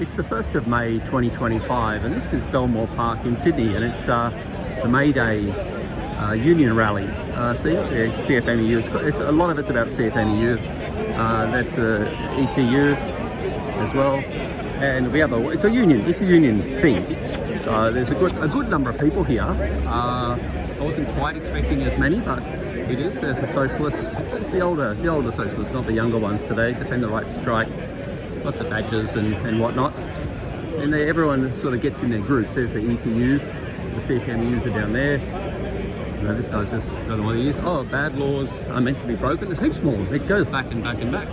It's the 1st of May 2025 and this is Belmore Park in Sydney, and it's the May Day union rally. See, the CFMEU, it's a lot of it's about CFMEU. That's the ETU as well, and we have it's a union thing. So there's a good number of people here. I wasn't quite expecting as many, but it is. There's the socialists. It's the older socialists, not the younger ones today. Defend the right to strike. Lots of badges and whatnot. And everyone sort of gets in their groups. There's the ETUs, the CFMEUs are down there. You know, this guy's just, I don't know what he is. Oh, bad laws are meant to be broken. There's heaps more. It goes back and back and back.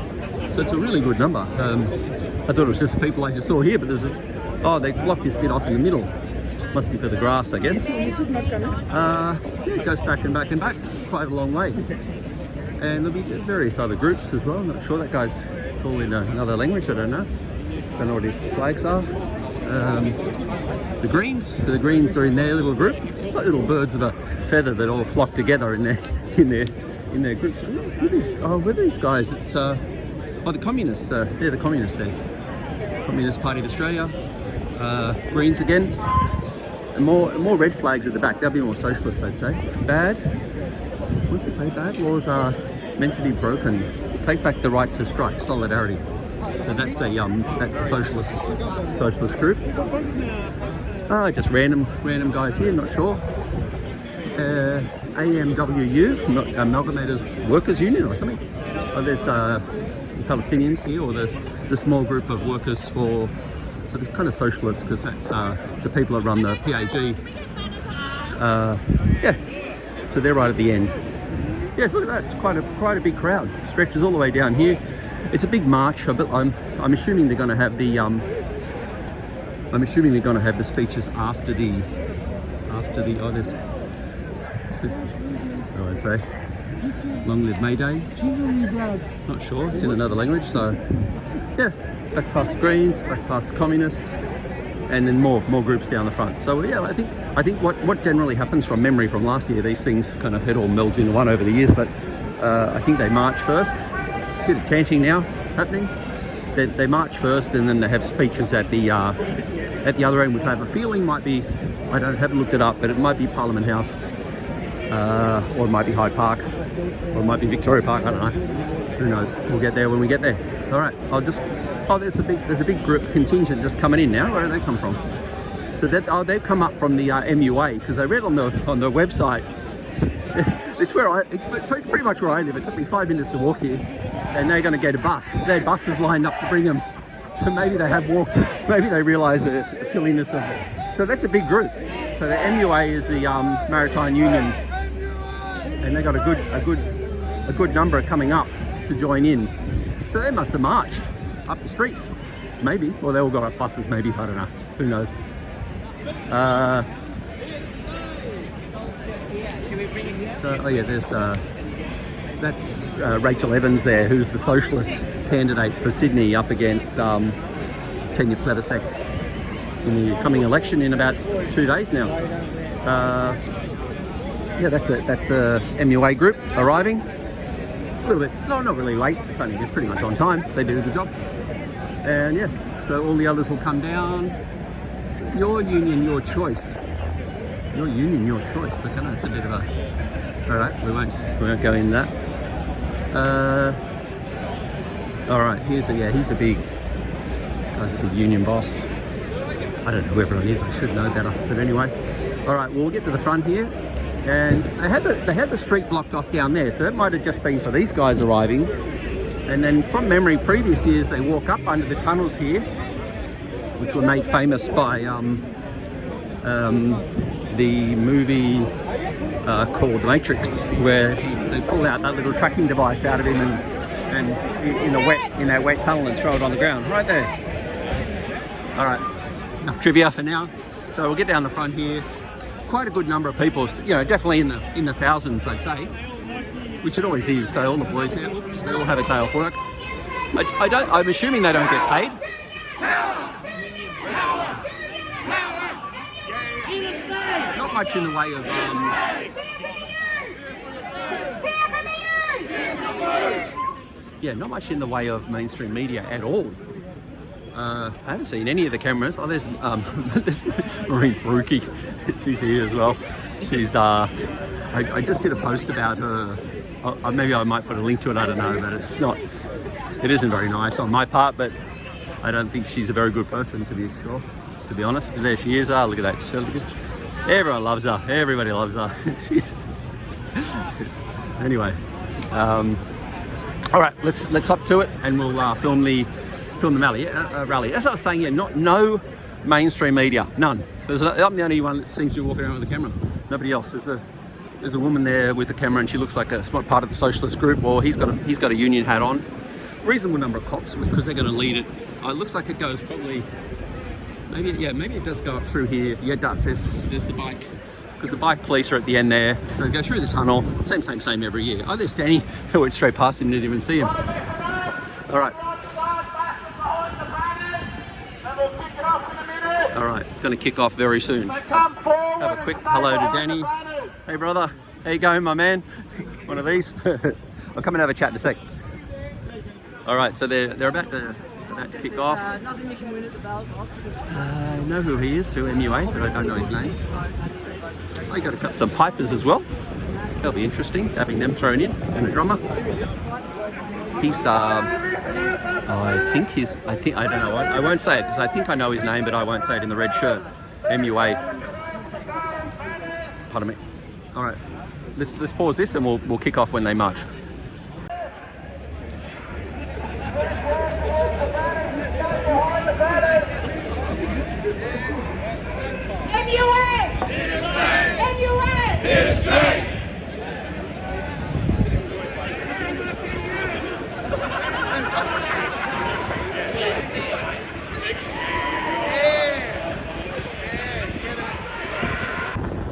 So it's a really good number. I thought it was just the people I just saw here, but there's this, oh, they blocked this bit off in the middle. Must be for the grass, I guess. Yeah, it goes back and back and back, quite a long way. And there'll be various other groups as well. I'm not sure, that guy's, it's all in another language, I don't know. Don't know what his flags are. The Greens are in their little group. It's like little birds of a feather that all flock together in their groups. Who are these guys? It's the Communists. They're the Communists there. Communist Party of Australia. Greens again. And more red flags at the back. They'll be more socialists, I'd say. Bad. What's it say? Bad laws are meant to be broken. Take back the right to strike. Solidarity. So that's a socialist group. Just random guys here. Not sure. AMWU, not Amalgamated Workers Union or something. Oh, there's Palestinians here, or there's the small group of workers for. So they're kind of socialists because that's the people that run the PAG. Yeah, so they're right at the end. Yeah, look at that. It's quite a big crowd. It stretches all the way down here. It's a big march. I'm assuming they're going to have the speeches after the oh, there's I would say long live May Day. Not sure. It's in another language. So yeah. Back past the Greens, back past the Communists, and then more groups down the front. So yeah, I think what generally happens from memory from last year, these things kind of it all melds into one over the years. But I think they march first. Bit of chanting now happening. They march first, and then they have speeches at the other end, which I have a feeling might be. Haven't looked it up, but it might be Parliament House, or it might be Hyde Park, or it might be Victoria Park. I don't know. Who knows? We'll get there when we get there. All right. Oh, there's a big group contingent just coming in now. Where do they come from? So they've come up from the MUA, because I read on the website. It's pretty much where I live. It took me 5 minutes to walk here, and they're going to get a bus. They had buses lined up to bring them. So maybe they have walked. Maybe they realise the silliness of it. So that's a big group. So the MUA is the Maritime Union, and they got a good number coming up to join in. So they must have marched up the streets, maybe, or they all got off buses, maybe, I don't know, who knows. So, oh yeah, there's that's Rachel Evans there, who's the socialist candidate for Sydney up against Tanya Plibersek in the coming election in about 2 days now. Yeah, that's the MUA group arriving. A little bit, no, not really late. It's pretty much on time. They do the job. And yeah, so all the others will come down. Your union, your choice. Your union, your choice. Okay, that's a bit of a. All right, we won't go into that. All right, he's a big union boss. I don't know who everyone is. I should know better, but anyway. All right, well, we'll get to the front here. And they had the street blocked off down there, so that might have just been for these guys arriving. And then from memory, previous years they walk up under the tunnels here, which were made famous by the movie called Matrix, where they pull out that little tracking device out of him and in that wet tunnel and throw it on the ground right there. All right, enough trivia for now. So we'll get down the front here. Quite a good number of people, definitely in the thousands, I'd say, which it always is. So all the boys here, they all have a day off work. I'm assuming they don't get paid. Not much in the way of not much in the way of mainstream media at all. I haven't seen any of the cameras. Oh, there's there's Mehreen Faruqi. She's here as well. She's I just did a post about her. Maybe I might put a link to it. I don't know, but it's not. It isn't very nice on my part, but I don't think she's a very good person, to be sure. To be honest, but there she is. Look at that. Everyone loves her. Everybody loves her. Anyway, all right. Let's hop to it, and we'll film the rally. As I was saying, no mainstream media, none. I'm the only one that seems to be walking around with a camera. Nobody else. There's a woman there with the camera, and she looks like a part of the socialist group, or he's got a union hat on. Reasonable number of cops because they're going to lead it. It looks like it goes probably. Maybe it does go up through here. Yeah, it does. There's the bike, because the bike police are at the end there. So they go through the tunnel. Same every year. Oh, there's Danny. I went straight past him, didn't even see him. All right. All right, it's going to kick off very soon. Have a quick hello to Danny. Hey, brother. How you going, my man? One of these. I'll come and have a chat in a sec. All right, so they're about to kick off. Nothing you can win at the ballot box. I know who he is too, MUA, but I don't know his name. They got some pipers as well. That'll be interesting, having them thrown in, and a drummer. He's, I don't know. I won't say it because I think I know his name, but I won't say it in the red shirt. MUA. Pardon me. All right, let's pause this and we'll kick off when they march.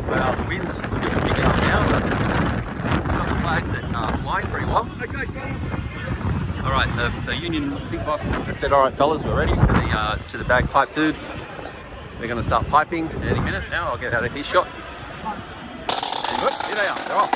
Well, the wind's a bit picking up now, but it's got the flags that flying pretty well. Okay, fellas. All right, the union big boss just said, "All right, fellas, we're ready." To the bagpipe dudes. They're going to start piping any minute now. I'll get out of his shot. And good, here they are. They're off.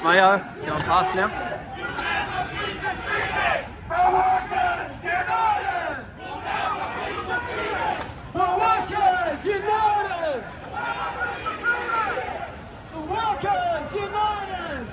Mayo, going past now. Workers United! Workers United!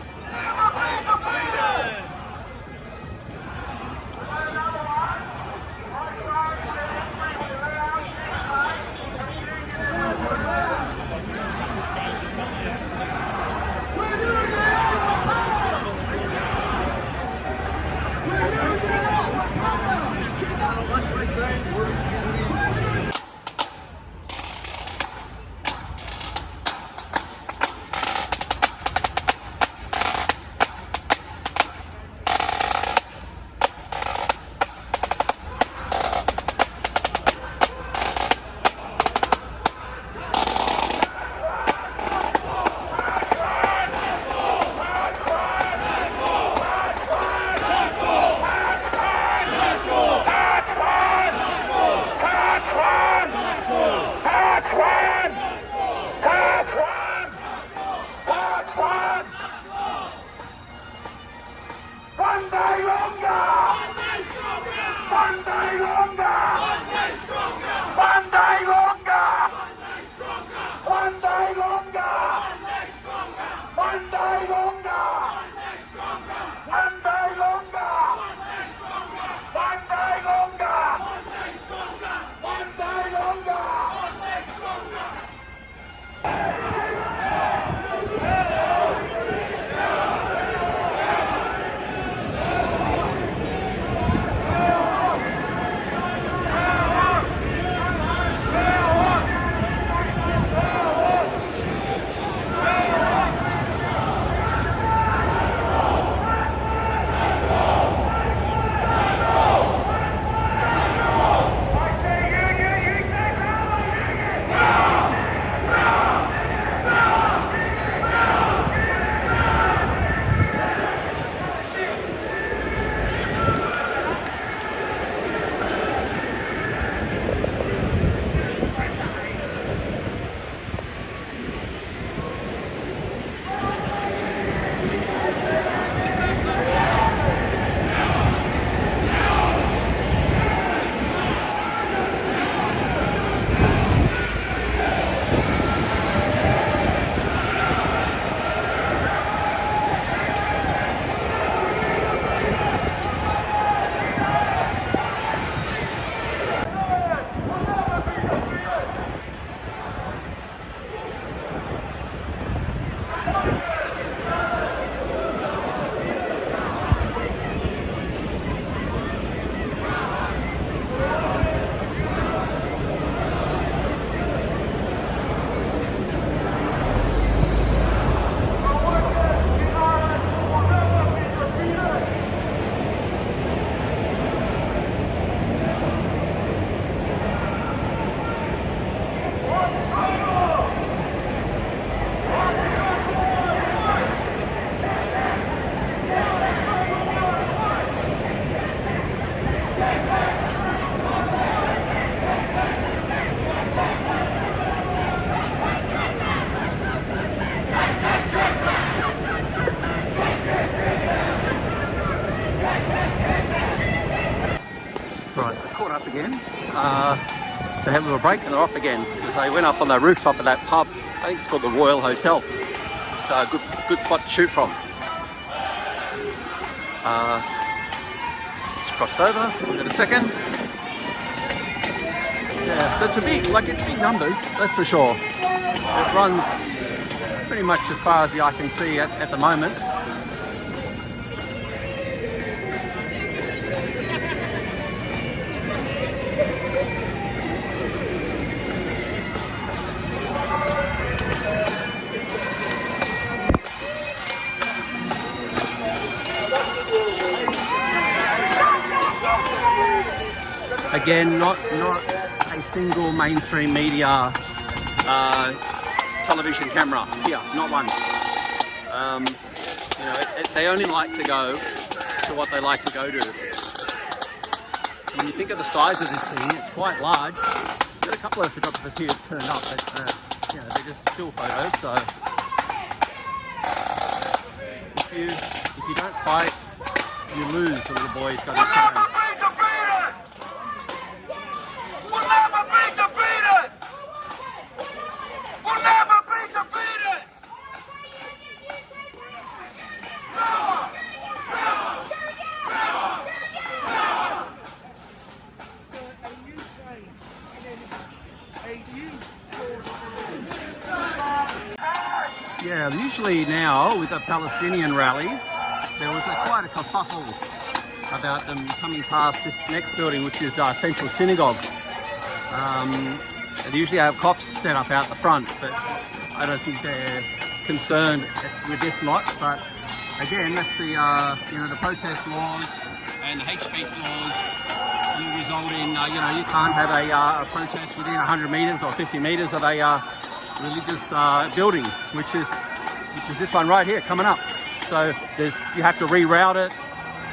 again. They have a little break and they're off again because they went up on the rooftop of that pub. I think it's called the Royal Hotel. It's a good spot to shoot from. Just crossed over. We've got a second. Yeah, so it's big numbers, that's for sure. It runs pretty much as far as the eye can see at the moment. Again, not a single mainstream media television camera here, not one. They only like to go to what they like to go to. When you think of the size of this thing, it's quite large. Got a couple of photographers here turned up, but they're just still photos. So if you don't fight, you lose. The little boy's got his phone. Yeah, usually now with the Palestinian rallies, there was quite a kerfuffle about them coming past this next building, which is Central Synagogue. They usually have cops set up out the front, but I don't think they're concerned with this lot. But again, that's the the protest laws and the hate speech laws will result in you can't have a protest within 100 metres or 50 metres of a religious building, which is this one right here coming up. So you have to reroute it.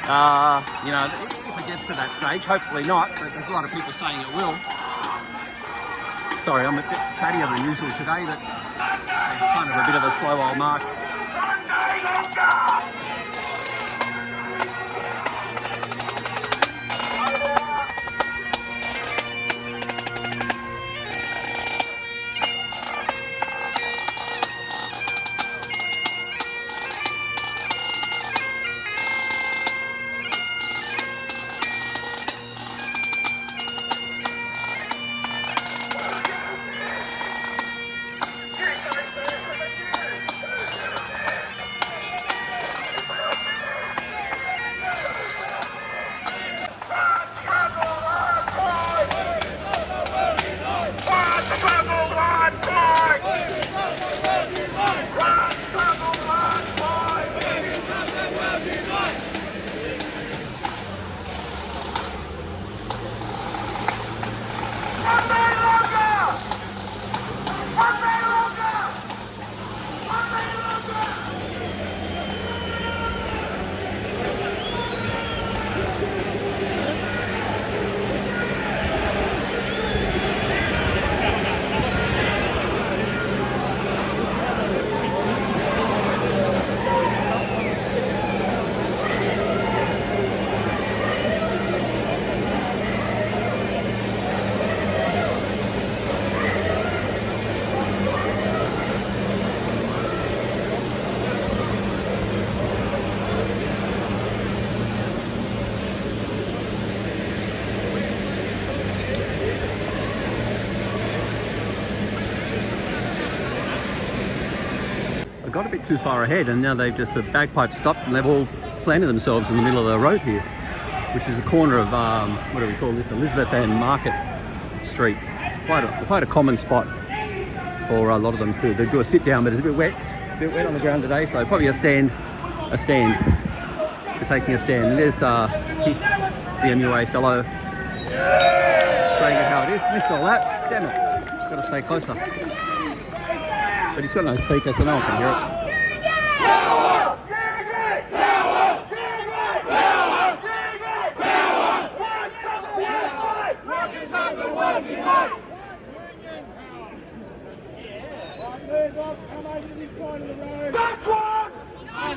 If it gets to that stage, hopefully not, but there's a lot of people saying it will. Sorry, I'm a bit fattier than usual today, but it's kind of a bit of a slow old march. got a bit too far ahead, and now they've just, the bagpipes stopped and they've all planted themselves in the middle of the road here, which is a corner of, what do we call this, Elizabeth and Market Street. It's quite a common spot for a lot of them to do a sit down, but it's a bit wet on the ground today, so probably a stand. They're taking a stand. And there's Hiss, the MUA fellow, saying it how it is. Missed all that. Damn it. Got to stay closer. But he's got no speaker, so no one can hear it.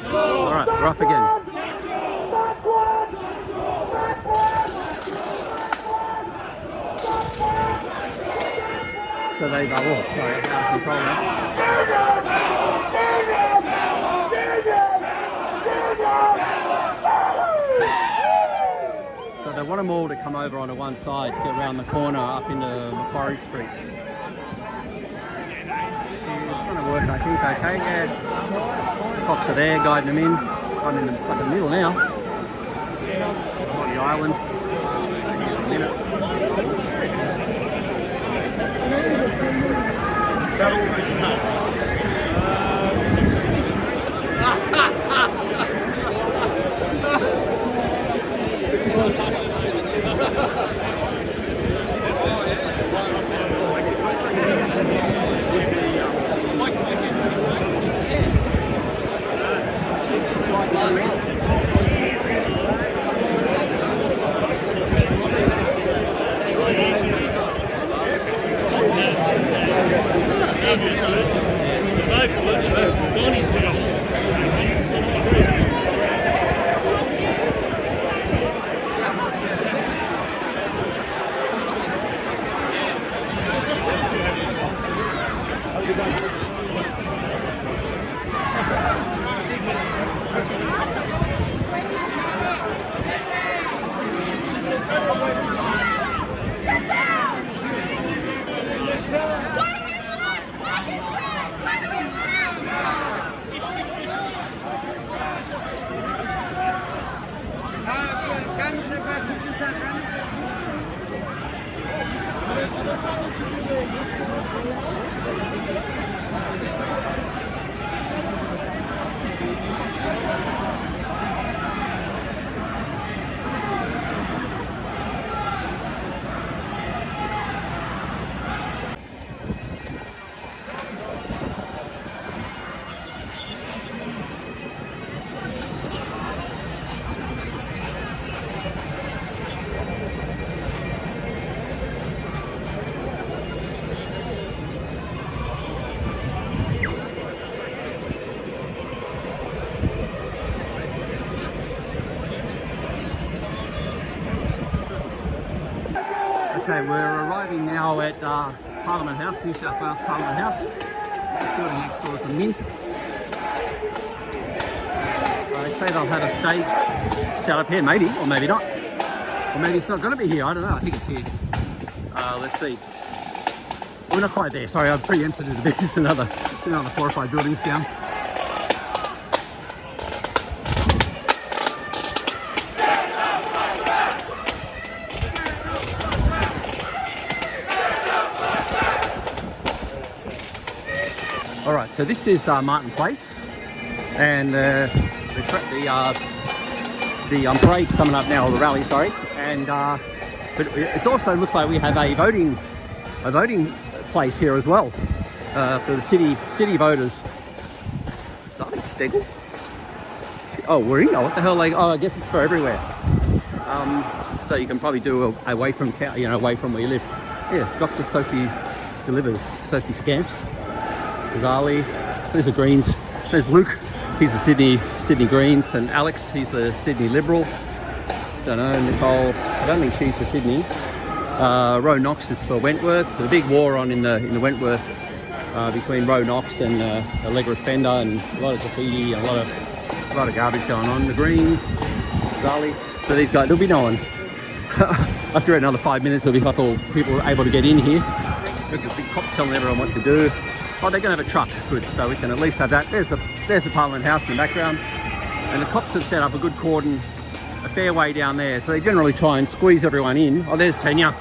Alright, we're off again. So they've sorry, out of control now. So they want them all to come over onto one side, get around the corner up into Macquarie Street. It's going to work, I think, okay, yeah. Cops are there, guiding them in. I'm in the fucking middle now. On the island. A minute. Okay, we're arriving now at Parliament House, New South Wales Parliament House. This building next door is the Mint. I'd say they'll have a stage set up here, maybe, or maybe not. Or maybe it's not going to be here, I don't know, I think it's here. Let's see. We're not quite there, sorry, I've preempted it a bit. It's another 4 or 5 buildings down. Alright, so this is Martin Place, and the parade's coming up now, or the rally, sorry, and but it also looks like we have a voting place here as well for the city voters. Is that Stegel? Oh, Warringa, what the hell? Like, oh, I guess it's for everywhere. So you can probably do away from town, you know, away from where you live. Yes, Dr. Sophie delivers. Sophie Scamps. There's Ali. There's the Greens. There's Luke. He's the Sydney Greens, and Alex. He's the Sydney Liberal. Don't know, Nicole. I don't think she's for Sydney. Ro Knox is for Wentworth. There's a big war on in the Wentworth between Ro Knox and Allegra Fender, and a lot of graffiti and a lot of garbage going on. The Greens, Zali. So these guys, there'll be no one. After another 5 minutes, there'll be a couple people able to get in here. There's a big cop telling everyone what to do. Oh, they're going to have a truck. Good, so we can at least have that. There's the Parliament House in the background. And the cops have set up a good cordon, a fair way down there. So they generally try and squeeze everyone in. Oh, there's Tanya.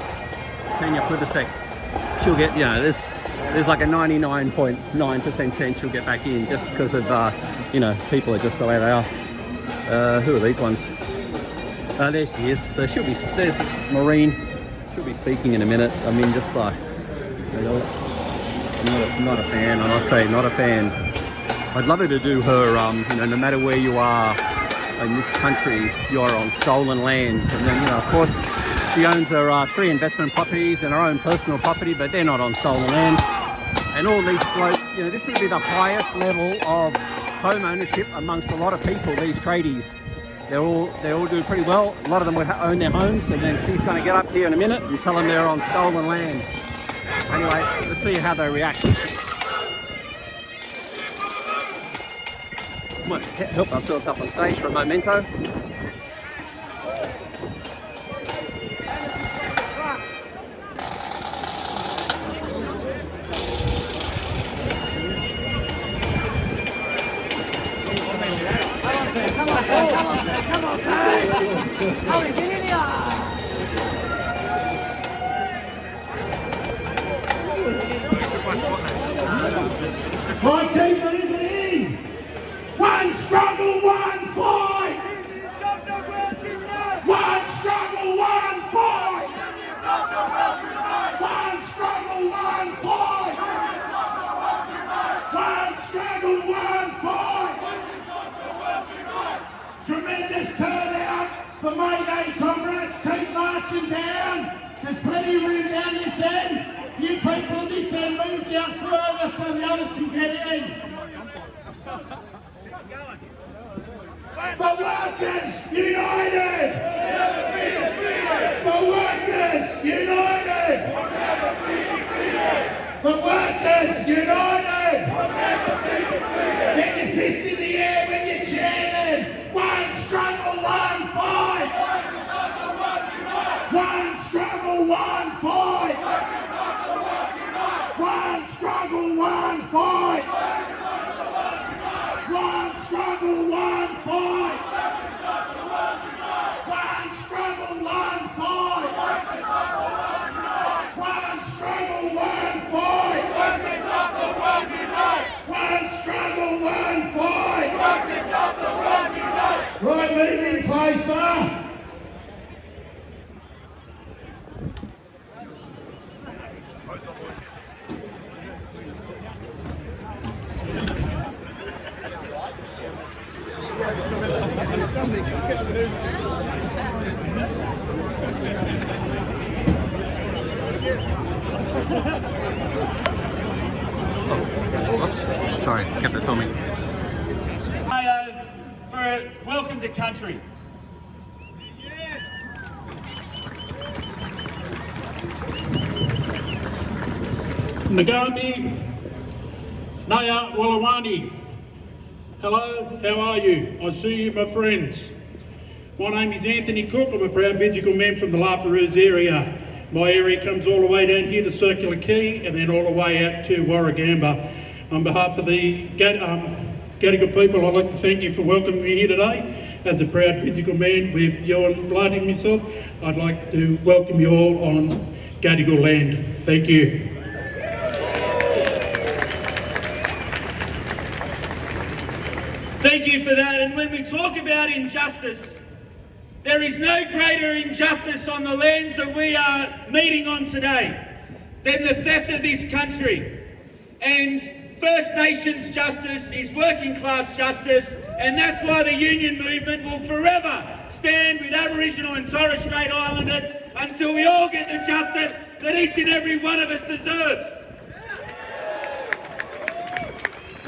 Tanya Plibersek. She'll get, you know, there's like a 99.9% chance she'll get back in just because of, you know, people are just the way they are. Who are these ones? There she is. So she'll be, there's Mehreen. She'll be speaking in a minute. I mean, just like, you know, I'm not a fan, and I say not a fan. I'd love her to do her, you know, no matter where you are in this country, you're on stolen land. And then, you know, of course, she owns her 3 investment properties and her own personal property, but they're not on stolen land. And all these blokes, you know, this would be the highest level of home ownership amongst a lot of people, these tradies. They all do pretty well. A lot of them would own their homes, and then she's going to get up here in a minute and tell them they're on stolen land. Anyway, let's see how they react. Might help ourselves up on stage for a memento. I keep moving in. One struggle, one fight. One struggle, one fight. One struggle, one fight. One struggle, one fight. Tremendous turnout for May Day, comrades. Keep marching down. There's plenty of room down this end. You people on this end move down further so the others can get in. The workers united! The workers united! The workers united! Get your fists in the air when you're chanting. One struggle, one fight! One struggle, one fight! One struggle, one fight! One struggle, one fight! One struggle, one fight! One struggle, one fight! One struggle, one fight! Right, moving closer. Oops, sorry, kept it filming. For a welcome to country. Nagami, Naya Walawani. Hello, how are you? I see you, my friends. My name is Anthony Cook. I'm a proud Bidjigal man from the Perouse area. My area comes all the way down here to Circular Quay and then all the way out to Warragamba. On behalf of the Gadigal people, I'd like to thank you for welcoming me here today. As a proud Bidjigal man with Yuin blood in myself, I'd like to welcome you all on Gadigal land. Thank you. Thank you for that. And when we talk about injustice, there is no greater injustice on the lands that we are meeting on today than the theft of this country. And First Nations justice is working class justice, and that's why the union movement will forever stand with Aboriginal and Torres Strait Islanders until we all get the justice that each and every one of us deserves.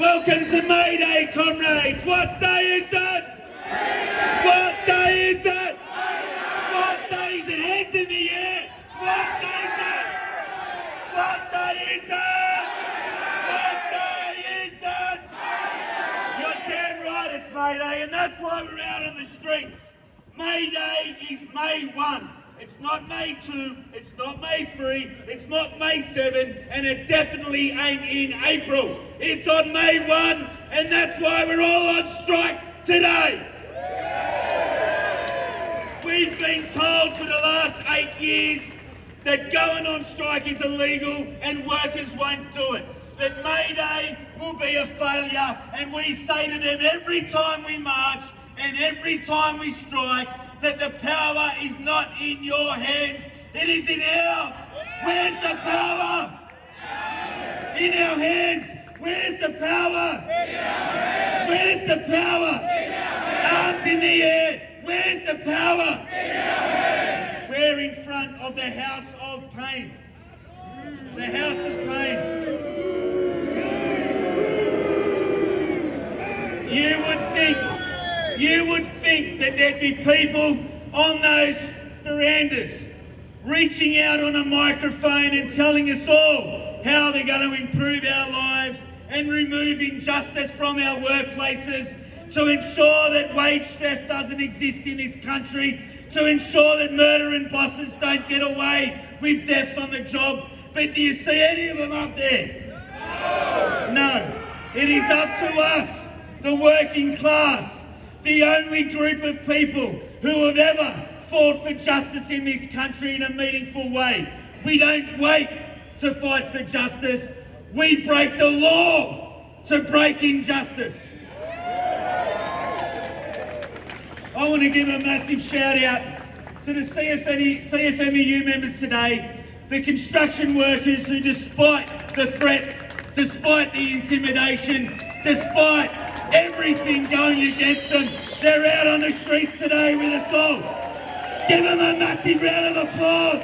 Welcome to May Day, comrades. What day is it? What day is it? What day is it? Hands in the air. What day is it? What day is it? What day is it? You're damn right it's May Day, and that's why we're out on the streets. May Day is May 1. it's not May 2, it's not May 3, it's not May 7, and it definitely ain't in April. It's on May 1, and that's why we're all on strike today. We've been told for the last 8 years that going on strike is illegal and workers won't do it. That May Day will be a failure, and we say to them every time we march and every time we strike that the power is not in your hands, it is in ours. Where's the power? In our hands. Where's the power? Where's the power? Arms in the air. Where's the power? We're in front of the house of pain. The house of pain. You would think that there'd be people on those verandas reaching out on a microphone and telling us all how they're going to improve our lives and remove injustice from our workplaces, to ensure that wage theft doesn't exist in this country, to ensure that murdering bosses don't get away with deaths on the job. But do you see any of them up there? No. It is up to us, the working class, the only group of people who have ever fought for justice in this country in a meaningful way. We don't wait to fight for justice. We break the law to break injustice. I want to give a massive shout out to the CFMEU members today, the construction workers who, despite the threats, despite the intimidation, despite everything going against them, they're out on the streets today with us all. Give them a massive round of applause.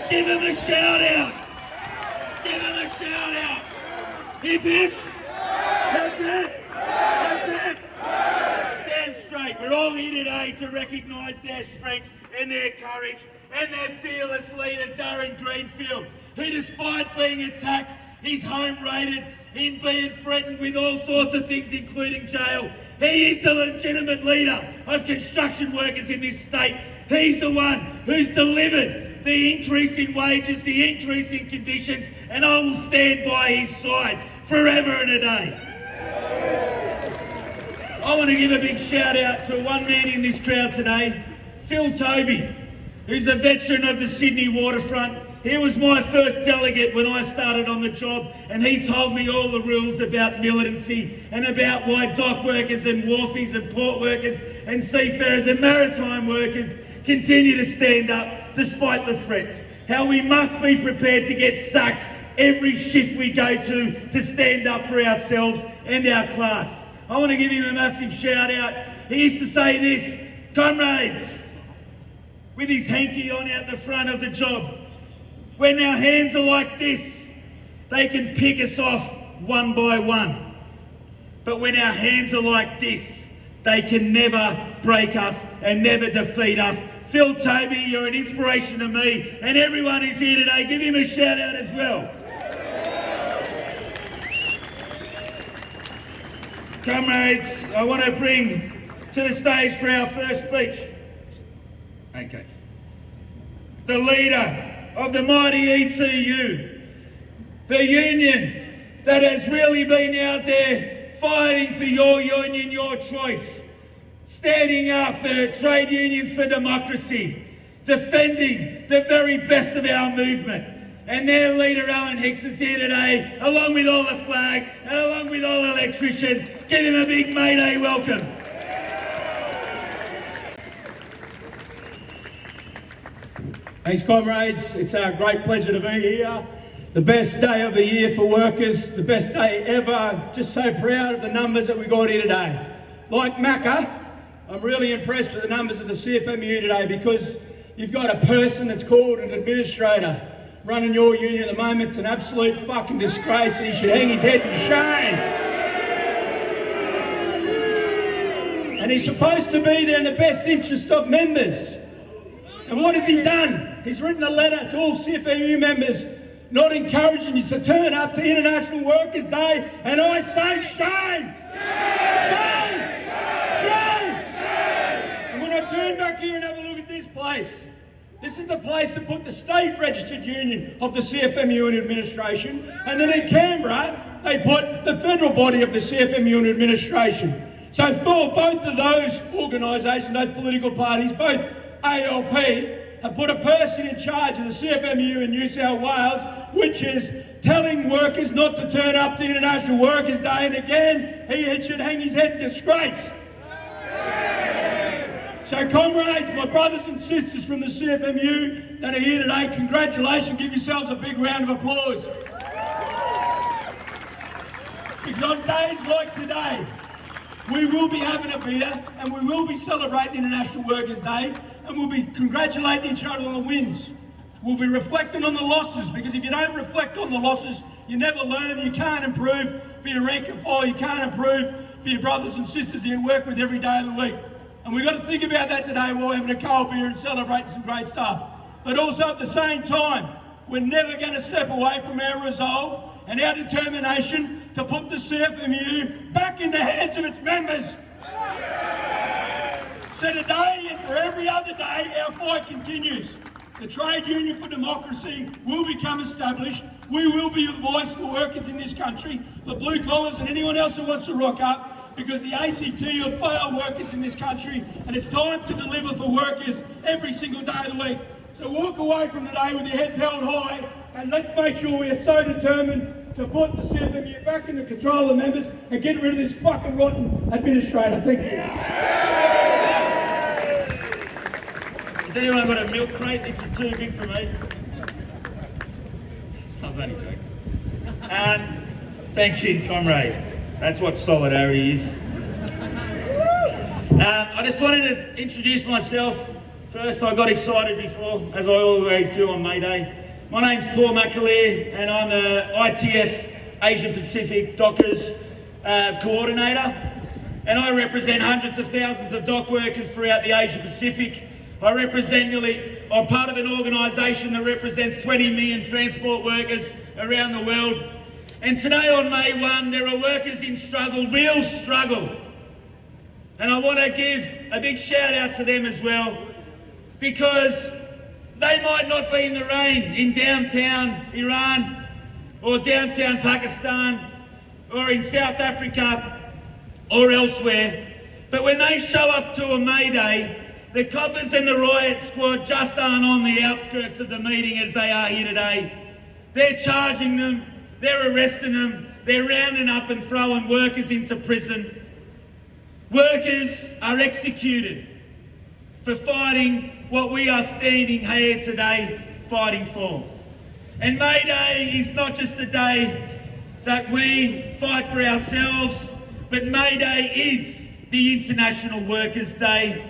Give them a shout out. Give them a shout out. Hip hip. Hip hip. Hip hip. Stand straight. We're all here today to recognise their strength and their courage and their fearless leader, Darren Greenfield, who, despite being attacked, his home raided, him being threatened with all sorts of things, including jail. He is the legitimate leader of construction workers in this state. He's the one who's delivered the increase in wages, the increase in conditions, and I will stand by his side forever and a day. I want to give a big shout out to one man in this crowd today, Phil Toby, who's a veteran of the Sydney waterfront. He was my first delegate when I started on the job, and he told me all the rules about militancy and about why dock workers and wharfies and port workers and seafarers and maritime workers continue to stand up despite the threats. How we must be prepared to get sacked every shift we go to stand up for ourselves and our class. I want to give him a massive shout out. He used to say this, comrades, with his hanky on out the front of the job, when our hands are like this, they can pick us off one by one. But when our hands are like this, they can never break us and never defeat us. Phil Toby, you're an inspiration to me and everyone who's here today. Give him a shout out as well. Comrades, I want to bring to the stage for our first speech, okay, the leader of the mighty ETU, the union that has really been out there fighting for your union, your choice, standing up for trade unions for democracy, defending the very best of our movement. And their leader, Alan Hicks, is here today, along with all the flags and along with all the electricians. Give him a big May Day welcome. Thanks, comrades. It's a great pleasure to be here. The best day of the year for workers, the best day ever. Just so proud of the numbers that we got here today. Like Macca, I'm really impressed with the numbers of the CFMEU today, because you've got a person that's called an administrator running your union at the moment. It's an absolute fucking disgrace, and he should hang his head in shame. And he's supposed to be there in the best interest of members. And what has he done? He's written a letter to all CFMEU members not encouraging you to turn up to International Workers' Day, and I say shame! Shame! Shame! Shame! And when I turn back here and have a look at this place, This is the place to put the state registered union of the CFMEU and administration, and then in Canberra they put the federal body of the CFMEU and administration. So for both of those organisations, those political parties, both ALP, have put a person in charge of the CFMEU in New South Wales, which is telling workers not to turn up to International Workers' Day, and again, he should hang his head in disgrace. So comrades, my brothers and sisters from the CFMEU that are here today, congratulations, give yourselves a big round of applause. Because on days like today, we will be having a beer and we will be celebrating International Workers' Day, and we'll be congratulating each other on the wins. We'll be reflecting on the losses, because if you don't reflect on the losses, you never learn. You can't improve for your rank and file, you can't improve for your brothers and sisters that you work with every day of the week. And we've got to think about that today while we're having a cold beer and celebrating some great stuff. But also at the same time, we're never going to step away from our resolve and our determination to put the CFMEU back in the hands of its members. So today and for every other day, our fight continues. The Trade Union for Democracy will become established. We will be a voice for workers in this country, for blue collars and anyone else who wants to rock up, because the ACT have failed workers in this country, and it's time to deliver for workers every single day of the week. So walk away from today with your heads held high, and let's make sure we are so determined to put the CFMEU back in the control of the members and get rid of this fucking rotten administrator. Thank you. Has anyone got a milk crate? This is too big for me. I was only joking. Thank you, comrade. That's what solidarity is. I just wanted to introduce myself. First, I got excited before, as I always do on May Day. My name's Paul McAleer, and I'm the ITF Asia Pacific Dockers Coordinator. And I represent hundreds of thousands of dock workers throughout the Asia Pacific. I'm part of an organisation that represents 20 million transport workers around the world. And today on May 1, there are workers in struggle, real struggle. And I want to give a big shout out to them as well, because they might not be in the rain in downtown Iran or downtown Pakistan or in South Africa or elsewhere, but when they show up to a May Day, the coppers and the riot squad just aren't on the outskirts of the meeting as they are here today. They're charging them, they're arresting them, they're rounding up and throwing workers into prison. Workers are executed for fighting what we are standing here today fighting for. And May Day is not just a day that we fight for ourselves, but May Day is the International Workers' Day.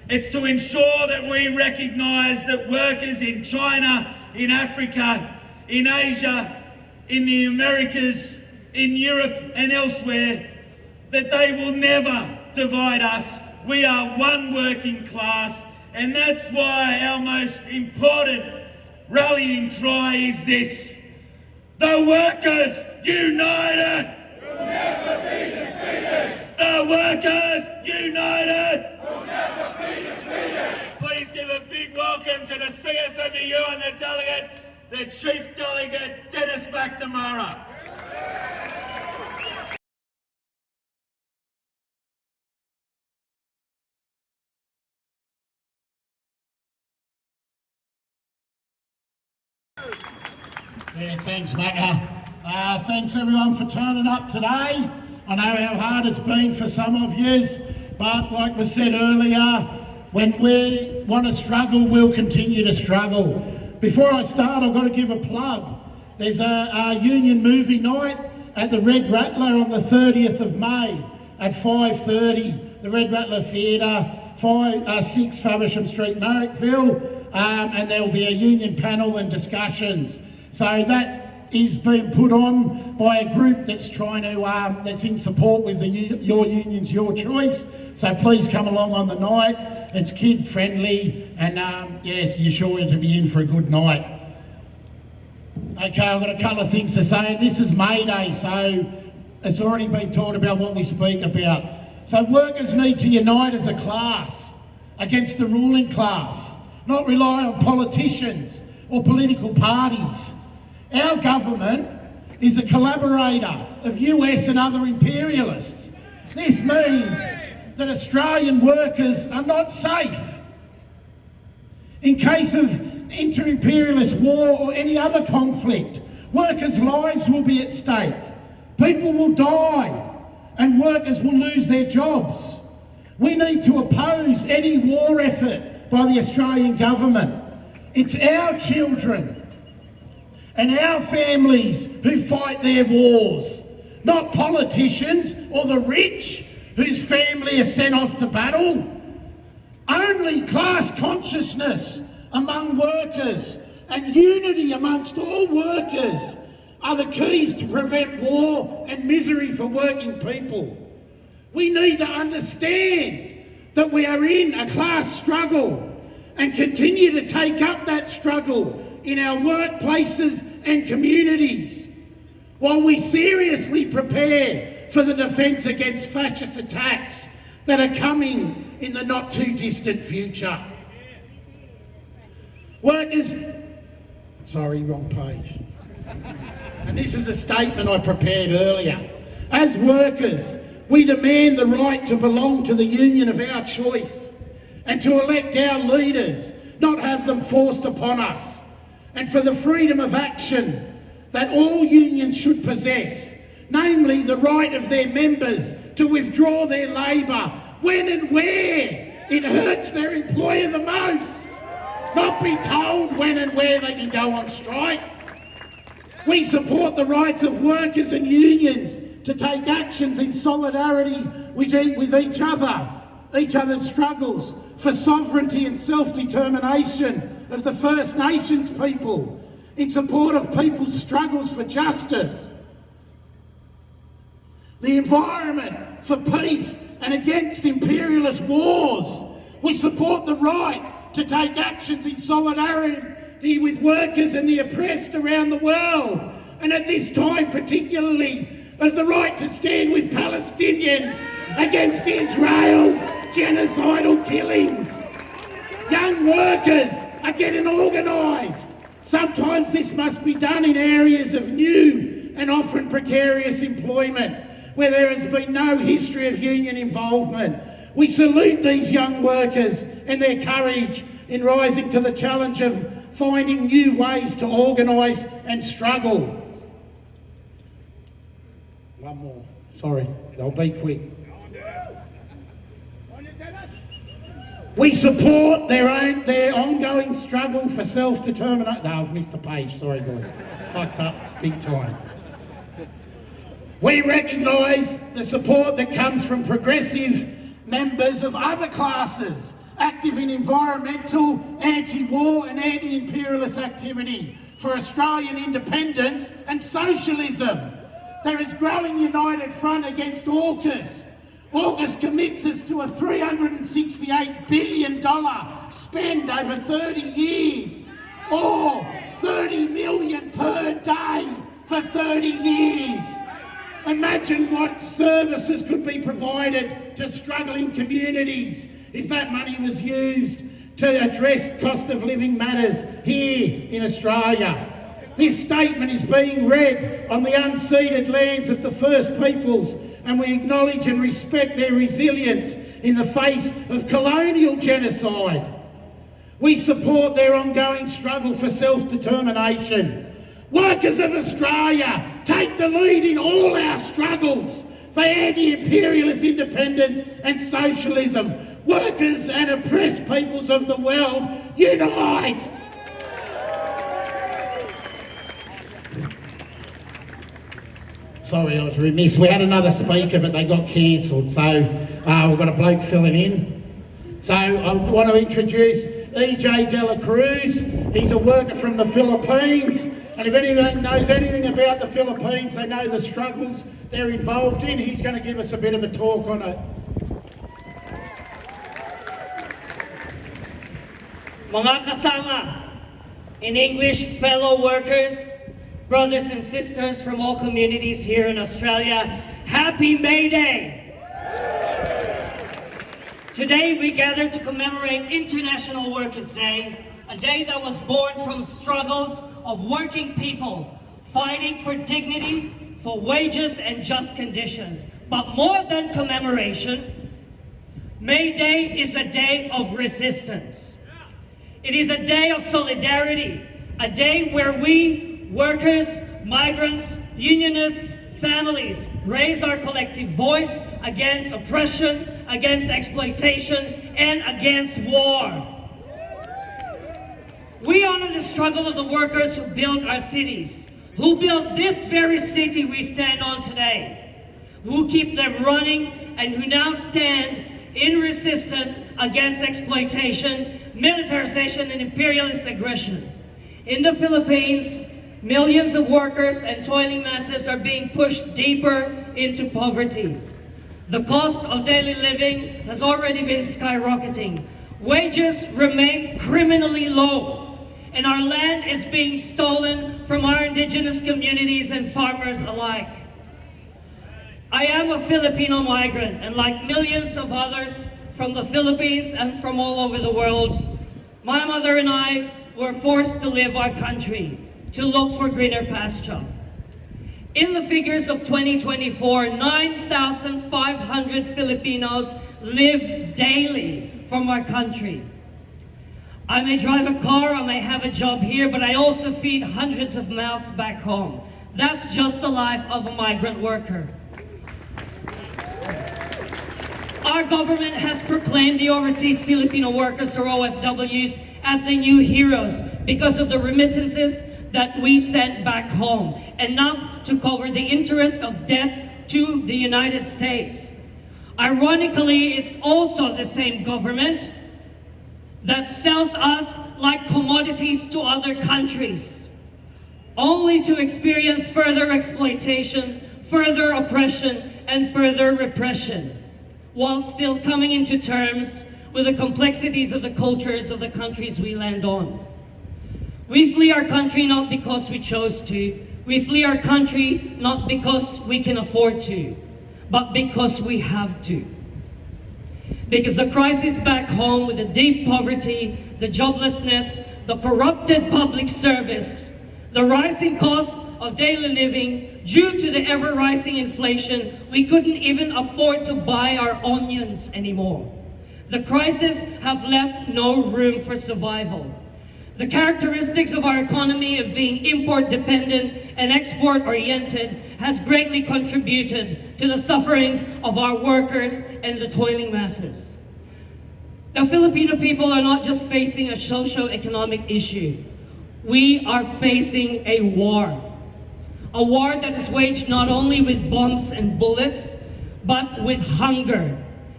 It's to ensure that we recognise that workers in China, in Africa, in Asia, in the Americas, in Europe and elsewhere, that they will never divide us. We are one working class, and that's why our most important rallying cry is this: the workers united will never be defeated. The workers united will never be defeated. Please give a big welcome to the CFMEU and the delegate, the Chief Delegate, Denis McNamara. Yeah, thanks, Macca. Thanks everyone for turning up today. I know how hard it's been for some of yous, but like was said earlier, when we want to struggle, we'll continue to struggle. Before I start, I've got to give a plug. There's a union movie night at the Red Rattler on the 30th of May at 5:30. The Red Rattler Theatre, 6 Faversham Street, Marrickville, and there will be a union panel and discussions. So that is being put on by a group that's trying to, that's in support with the Your Union's Your Choice. So please come along on the night. It's kid friendly, and yeah, you're sure to be in for a good night. Okay, I've got a couple of things to say. This is May Day, so it's already been talked about what we speak about. So workers need to unite as a class against the ruling class. not rely on politicians or political parties. Our government is a collaborator of US and other imperialists. This means that Australian workers are not safe. In case of inter-imperialist war or any other conflict, workers' lives will be at stake. People will die and workers will lose their jobs. We need to oppose any war effort by the Australian government. It's our children and our families who fight their wars, not politicians or the rich whose family are sent off to battle. Only class consciousness among workers and unity amongst all workers are the keys to prevent war and misery for working people. We need to understand that we are in a class struggle and continue to take up that struggle in our workplaces and communities while we seriously prepare for the defence against fascist attacks that are coming in the not too distant future. Workers, sorry, wrong page. And this is a statement I prepared earlier. As workers, we demand the right to belong to the union of our choice and to elect our leaders, not have them forced upon us, and for the freedom of action that all unions should possess, namely the right of their members to withdraw their labour when and where it hurts their employer the most, not be told when and where they can go on strike. We support the rights of workers and unions to take actions in solidarity with each other's struggles for sovereignty and self-determination of the First Nations people, in support of people's struggles for justice, the environment for peace and against imperialist wars. We support the right to take actions in solidarity with workers and the oppressed around the world, and at this time particularly of the right to stand with Palestinians against Israel's genocidal killings. Young workers are getting organised. Sometimes this must be done in areas of new and often precarious employment where there has been no history of union involvement. We salute these young workers and their courage in rising to the challenge of finding new ways to organise and struggle. One more, sorry, I'll be quick. We support their ongoing struggle for self-determination. No, I've missed a page, sorry guys. Fucked up, big time. We recognise the support that comes from progressive members of other classes active in environmental, anti-war and anti-imperialist activity for Australian independence and socialism. There is growing united front against AUKUS. AUKUS commits us to a $368 billion spend over 30 years, or 30 million per day for 30 years. Imagine what services could be provided to struggling communities if that money was used to address cost of living matters here in Australia. This statement is being read on the unceded lands of the First Peoples, and we acknowledge and respect their resilience in the face of colonial genocide. We support their ongoing struggle for self-determination. Workers of Australia, take the lead in all our struggles for anti-imperialist independence and socialism. Workers and oppressed peoples of the world, unite! Sorry, I was remiss. We had another speaker, but they got cancelled, so we've got a bloke filling in. So I want to introduce EJ Dela Cruz. He's a worker from the Philippines, and if anyone knows anything about the Philippines, they know the struggles they're involved in. He's going to give us a bit of a talk on it. Mga kasama, in English, fellow workers, brothers and sisters from all communities here in Australia, Happy May Day! Today we gather to commemorate International Workers' Day, a day that was born from struggles of working people fighting for dignity, for wages and just conditions. But more than commemoration, May Day is a day of resistance. It is a day of solidarity, a day where we, workers, migrants, unionists, families, raise our collective voice against oppression, against exploitation, and against war. We honor the struggle of the workers who built our cities, who built this very city we stand on today, who keep them running and who now stand in resistance against exploitation, militarization, and imperialist aggression. In the Philippines, millions of workers and toiling masses are being pushed deeper into poverty. The cost of daily living has already been skyrocketing. Wages remain criminally low, and our land is being stolen from our indigenous communities and farmers alike. I am a Filipino migrant, and like millions of others from the Philippines and from all over the world, my mother and I were forced to leave our country to look for greener pasture. In the figures of 2024, 9,500 Filipinos live daily from our country. I may drive a car, I may have a job here, but I also feed hundreds of mouths back home. That's just the life of a migrant worker. Our government has proclaimed the overseas Filipino workers, or OFWs, as the new heroes because of the remittances that we sent back home, enough to cover the interest of debt to the United States. Ironically, it's also the same government that sells us like commodities to other countries, only to experience further exploitation, further oppression, and further repression, while still coming into terms with the complexities of the cultures of the countries we land on. We flee our country not because we chose to. We flee our country not because we can afford to, but because we have to. Because the crisis back home with the deep poverty, the joblessness, the corrupted public service, the rising cost of daily living, due to the ever-rising inflation, we couldn't even afford to buy our onions anymore. The crisis have left no room for survival. The characteristics of our economy of being import-dependent and export-oriented has greatly contributed to the sufferings of our workers and the toiling masses. The Filipino people are not just facing a socio-economic issue. We are facing a war that is waged not only with bombs and bullets, but with hunger,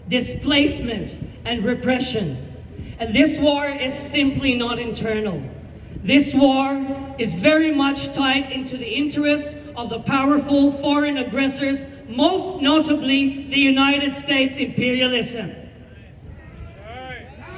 displacement, and repression. And this war is simply not internal. This war is very much tied into the interests of the powerful foreign aggressors, most notably the United States imperialism.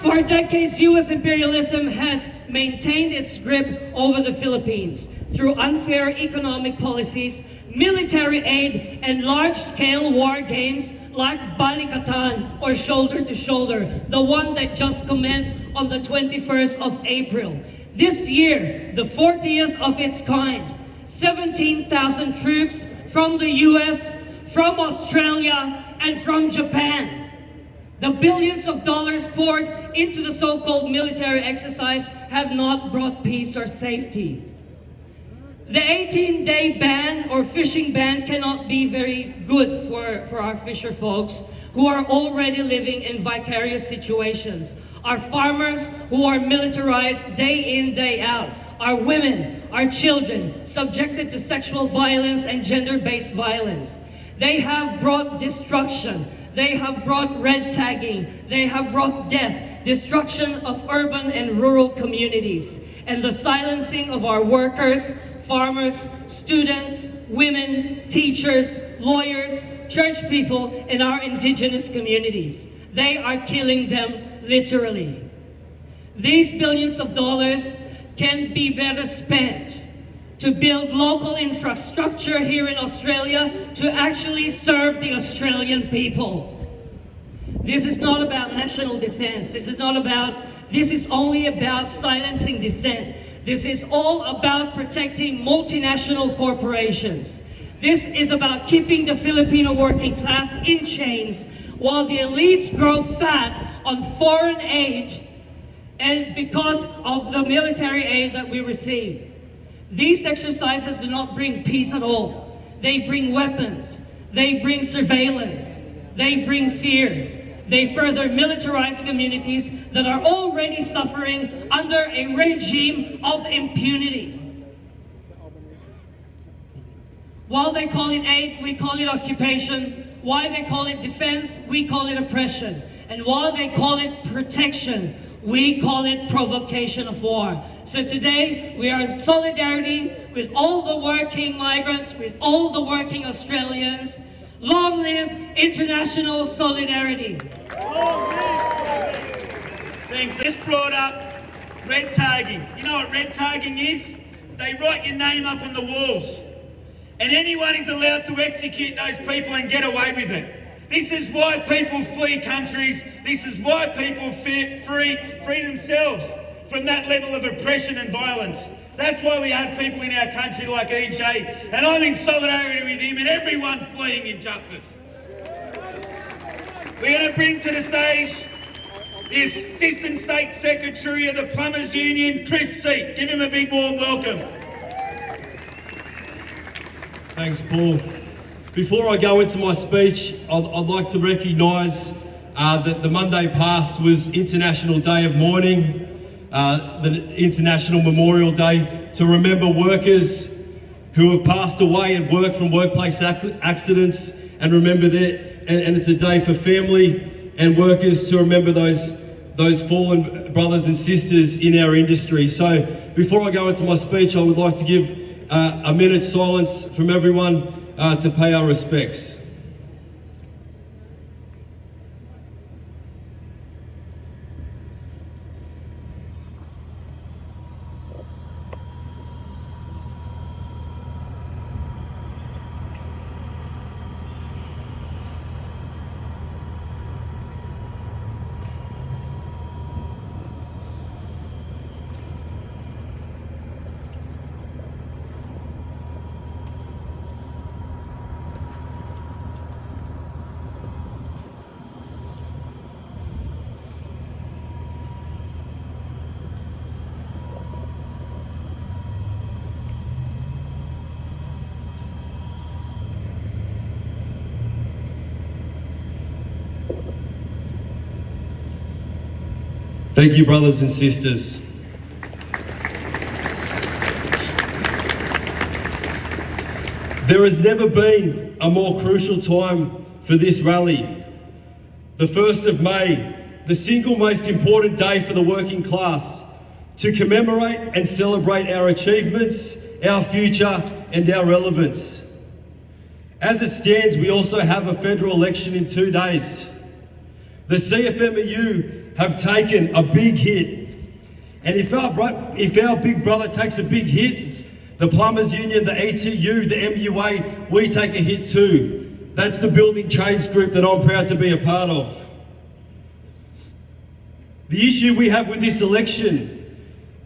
For decades, U.S. imperialism has maintained its grip over the Philippines through unfair economic policies, military aid, and large-scale war games like Balikatan, or Shoulder to Shoulder, the one that just commenced on the 21st of April. This year, the 40th of its kind, 17,000 troops from the US, from Australia, and from Japan. The billions of dollars poured into the so-called military exercise have not brought peace or safety. The 18-day ban or fishing ban cannot be very good for our fisher folks who are already living in vicarious situations. Our farmers who are militarized day in, day out. Our women, our children, subjected to sexual violence and gender-based violence. They have brought destruction. They have brought red tagging. They have brought death, destruction of urban and rural communities, and the silencing of our workers, farmers, students, women, teachers, lawyers, church people, and our indigenous communities. They are killing them literally. These billions of dollars can be better spent to build local infrastructure here in Australia to actually serve the Australian people. This is not about national defense. This is only about silencing dissent. This is all about protecting multinational corporations. This is about keeping the Filipino working class in chains while the elites grow fat on foreign aid and because of the military aid that we receive. These exercises do not bring peace at all. They bring weapons. They bring surveillance. They bring fear. They further militarize communities that are already suffering under a regime of impunity. While they call it aid, we call it occupation. While they call it defense, we call it oppression. And while they call it protection, we call it provocation of war. So today, we are in solidarity with all the working migrants, with all the working Australians. Long live international solidarity. Thanks. This brought up red tagging. You know what red tagging is? They write your name up on the walls. And anyone is allowed to execute those people and get away with it. This is why people flee countries. This is why people free themselves from that level of oppression and violence. That's why we have people in our country like EJ, and I'm in solidarity with him and everyone fleeing injustice. We're going to bring to the stage the Assistant State Secretary of the Plumbers Union, Seet. Give him a big warm welcome. Thanks, Paul. Before I go into my speech, I'd like to recognise that the Monday past was International Day of Mourning, the International Memorial Day to remember workers who have passed away at work from workplace accidents, and remember that, and it's a day for family and workers to remember those fallen brothers and sisters in our industry. So before I go into my speech, I would like to give a minute's silence from everyone to pay our respects. Thank you, brothers and sisters. There has never been a more crucial time for this rally. The 1st of May, the single most important day for the working class, to commemorate and celebrate our achievements, our future, and our relevance. As it stands, we also have a federal election in 2 days. The CFMEU have taken a big hit. And if our big brother takes a big hit, the Plumbers Union, the ETU, the MUA, we take a hit too. That's the building trades group that I'm proud to be a part of. The issue we have with this election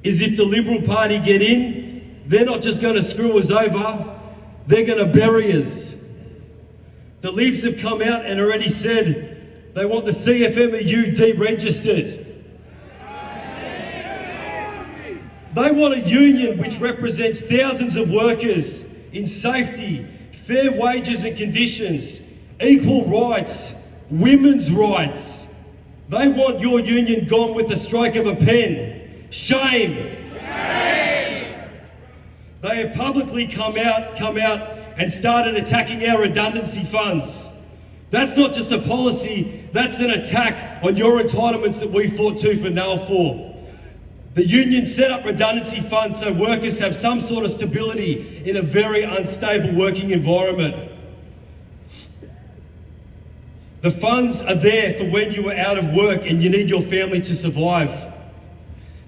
is if the Liberal Party get in, they're not just going to screw us over, they're going to bury us. The Libs have come out and already said they want the CFMEU deregistered. They want a union which represents thousands of workers in safety, fair wages and conditions, equal rights, women's rights. They want your union gone with the strike of a pen. Shame. Shame. They have publicly come out and started attacking our redundancy funds. That's not just a policy, that's an attack on your entitlements that we fought tooth and nail for. The union set up redundancy funds so workers have some sort of stability in a very unstable working environment. The funds are there for when you are out of work and you need your family to survive.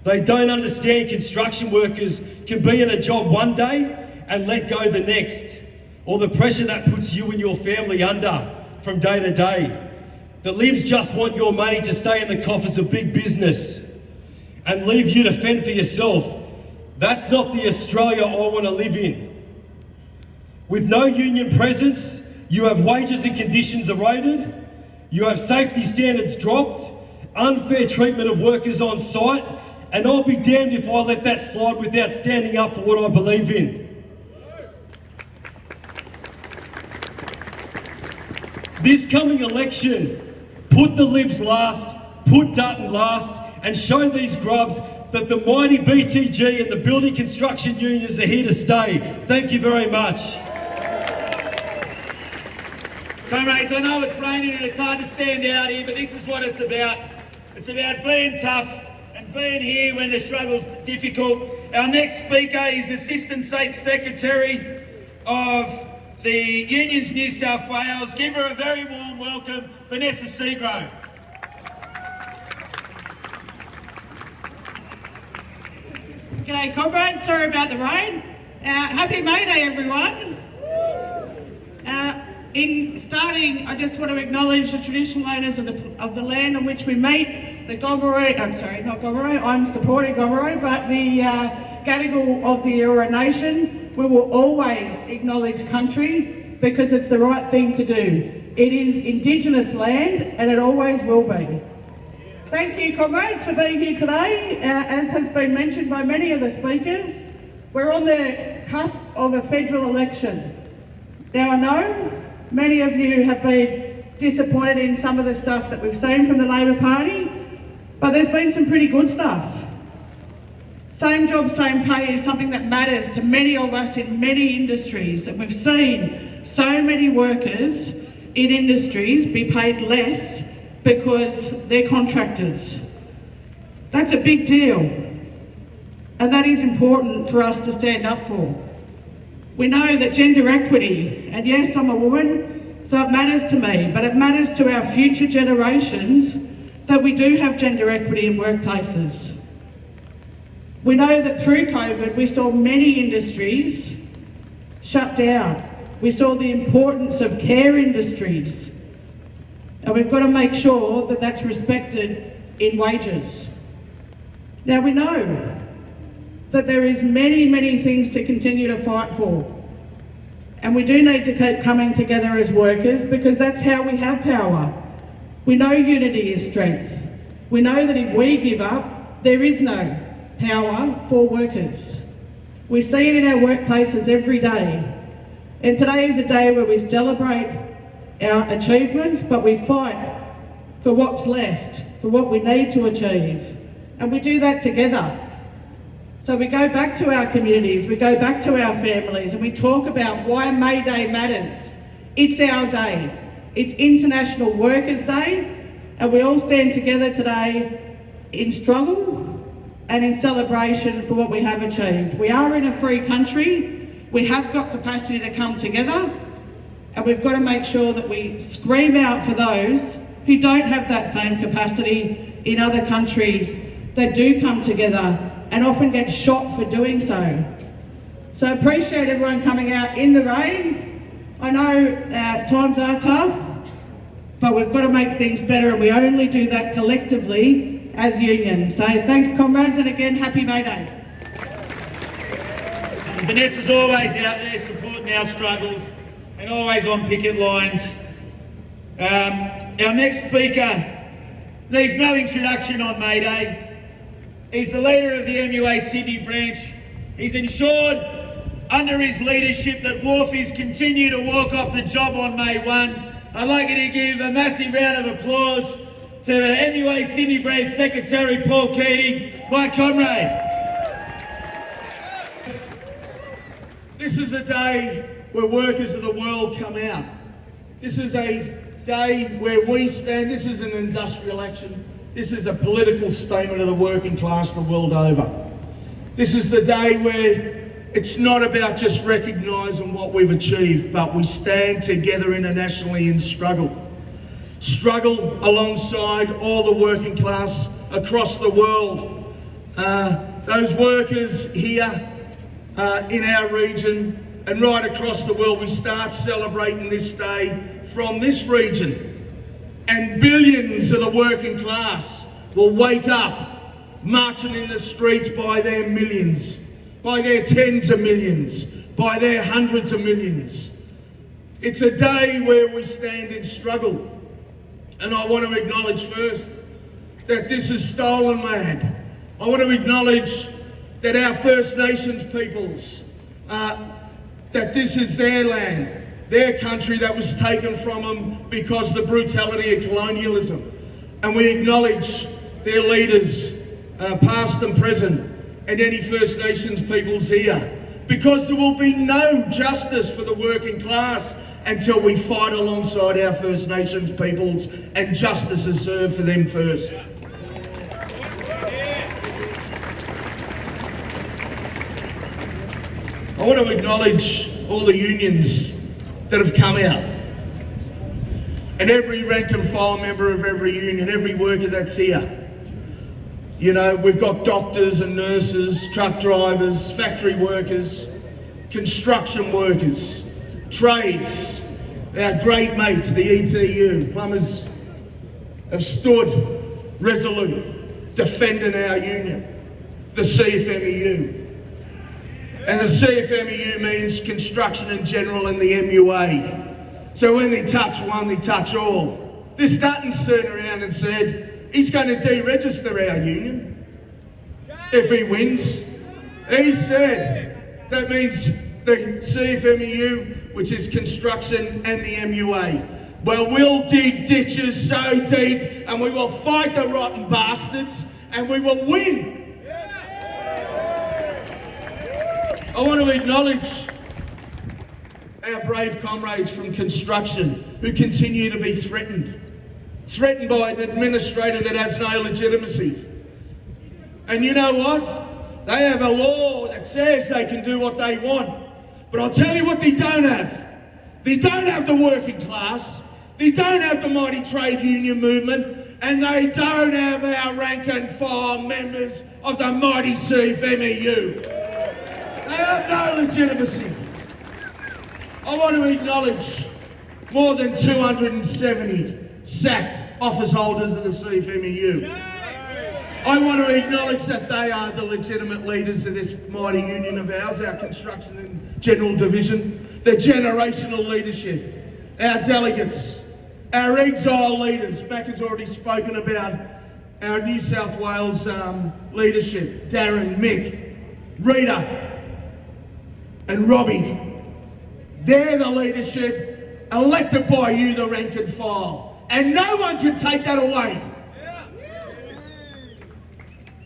They don't understand construction workers can be in a job one day and let go the next, or the pressure that puts you and your family under from day to day. The Libs just want your money to stay in the coffers of big business and leave you to fend for yourself. That's not the Australia I want to live in. With no union presence, you have wages and conditions eroded, you have safety standards dropped, unfair treatment of workers on site, and I'll be damned if I let that slide without standing up for what I believe in. This coming election, put the Libs last, put Dutton last, and show these grubs that the mighty BTG and the building construction unions are here to stay. Thank you very much. Comrades, I know it's raining and it's hard to stand out here, but this is what it's about. It's about being tough and being here when the struggle's difficult. Our next speaker is Assistant State Secretary of the Unions New South Wales. Give her a very warm welcome, Vanessa Seagrove. G'day comrades, sorry about the rain. Happy May Day everyone. In starting, I just want to acknowledge the traditional owners of the land on which we meet, the Gomeroi, I'm sorry, not Gomeroi, I'm supporting Gomeroi, but the Gadigal of the Eora Nation. We will always acknowledge country because it's the right thing to do. It is Indigenous land and it always will be. Thank you comrades for being here today. As has been mentioned by many of the speakers, we're on the cusp of a federal election. Now I know many of you have been disappointed in some of the stuff that we've seen from the Labor Party, but there's been some pretty good stuff. Same job, same pay is something that matters to many of us in many industries, and we've seen so many workers in industries be paid less because they're contractors. That's a big deal, and that is important for us to stand up for. We know that gender equity, and yes, I'm a woman, so it matters to me, but it matters to our future generations that we do have gender equity in workplaces. We know that through COVID, we saw many industries shut down. We saw the importance of care industries, and we've got to make sure that that's respected in wages. Now we know that there is many things to continue to fight for. And we do need to keep coming together as workers because that's how we have power. We know unity is strength. We know that if we give up, there is no power for workers. We see it in our workplaces every day. And today is a day where we celebrate our achievements, but we fight for what's left, for what we need to achieve. And we do that together. So we go back to our communities, we go back to our families, and we talk about why May Day matters. It's our day. It's International Workers' Day, and we all stand together today in struggle and in celebration for what we have achieved. We are in a free country. We have got capacity to come together, and we've got to make sure that we scream out for those who don't have that same capacity in other countries that do come together and often get shot for doing so. So I appreciate everyone coming out in the rain. I know times are tough, but we've got to make things better, and we only do that collectively as unions. So thanks comrades, and again, happy May Day. Vanessa's always out there supporting our struggles and always on picket lines. Our next speaker needs no introduction on May Day. He's the leader of the MUA Sydney branch. He's ensured under his leadership that wharfies continue to walk off the job on May 1. I'd like you to give a massive round of applause to the MUA Sydney branch secretary, Paul Keating, my comrade. This is a day where workers of the world come out. This is a day where we stand. This is an industrial action. This is a political statement of the working class the world over. This is the day where it's not about just recognising what we've achieved, but we stand together internationally in struggle. Struggle alongside all the working class across the world. Those workers here in our region and right across the world, we start celebrating this day from this region. and billions of the working class will wake up marching in the streets by their millions, by their tens of millions, by their hundreds of millions. It's a day where we stand in struggle. And I want to acknowledge first that this is stolen land. I want to acknowledge that our First Nations peoples, that this is their land, their country that was taken from them because of the brutality of colonialism. And we acknowledge their leaders, past and present, and any First Nations peoples here. Because there will be no justice for the working class until we fight alongside our First Nations peoples and justice is served for them first. I want to acknowledge all the unions that have come out. And every rank and file member of every union, every worker that's here. You know, we've got doctors and nurses, truck drivers, factory workers, construction workers, trades, our great mates, the ETU, Plumbers, have stood resolute, defending our union, the CFMEU. And the CFMEU means construction in general and the MUA. So when they touch one, they touch all. This Dutton's turned around and said he's going to deregister our union if he wins. He said that means the CFMEU, which is construction, and the MUA. Well, we'll dig ditches so deep and we will fight the rotten bastards and we will win. I want to acknowledge our brave comrades from construction who continue to be threatened by an administrator that has no legitimacy. And you know what? They have a law that says they can do what they want. But I'll tell you what they don't have. They don't have the working class. They don't have the mighty trade union movement. And they don't have our rank and file members of the mighty CFMEU. They have no legitimacy. I want to acknowledge more than 270 sacked office holders of the CFMEU. I want to acknowledge that they are the legitimate leaders of this mighty union of ours, our construction and general division, the generational leadership, our delegates, our exile leaders. Mac has already spoken about our New South Wales leadership, Darren, Mick, Rita, and Robbie. They're the leadership elected by you, the rank and file. And no one can take that away.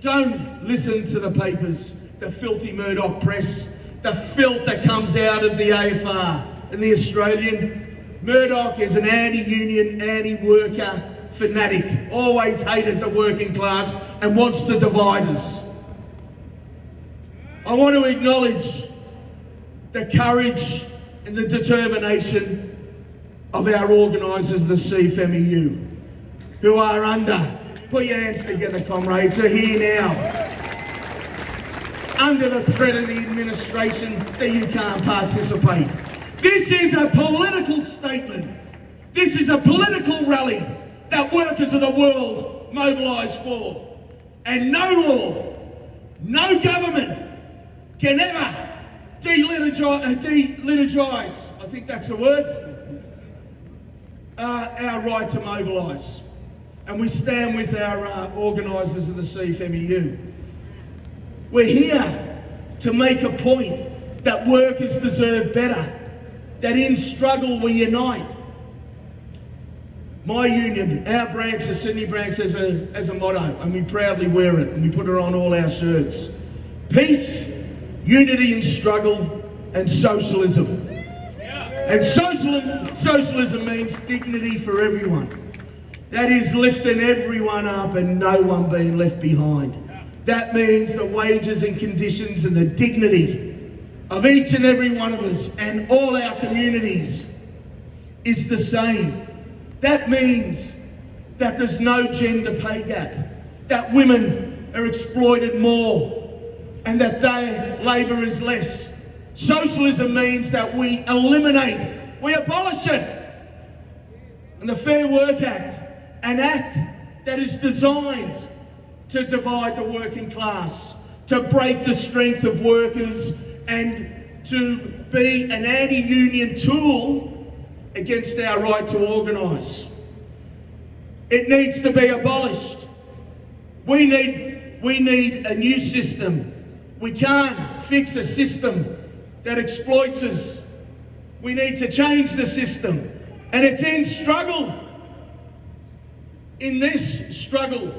Don't listen to the papers, the filthy Murdoch press, the filth that comes out of the AFR and the Australian. Murdoch is an anti-union, anti-worker fanatic, always hated the working class and wants to divide us. I want to acknowledge the courage and the determination of our organisers of the CFMEU, who are under, put your hands together comrades, are here now, under the threat of the administration that you can't participate. This is a political statement. This is a political rally that workers of the world mobilise for. And no law, no government can ever delitigise, I think that's the word, our right to mobilise. And we stand with our organisers of the CFMEU. We're here to make a point that workers deserve better, that in struggle we unite. My union, our branch, the Sydney branch, has a motto, and we proudly wear it, and we put it on all our shirts. Peace, unity in struggle, and socialism. And socialism means dignity for everyone. That is lifting everyone up and no one being left behind. That means the wages and conditions and the dignity of each and every one of us and all our communities is the same. That means that there's no gender pay gap, that women are exploited more, and that their labour is less. Socialism means that we eliminate, we abolish it. And and the Fair Work Act, an act that is designed to divide the working class, to break the strength of workers, and to be an anti-union tool against our right to organise. It needs to be abolished. We need a new system. We can't fix a system that exploits us. We need to change the system. And it's in struggle, in this struggle,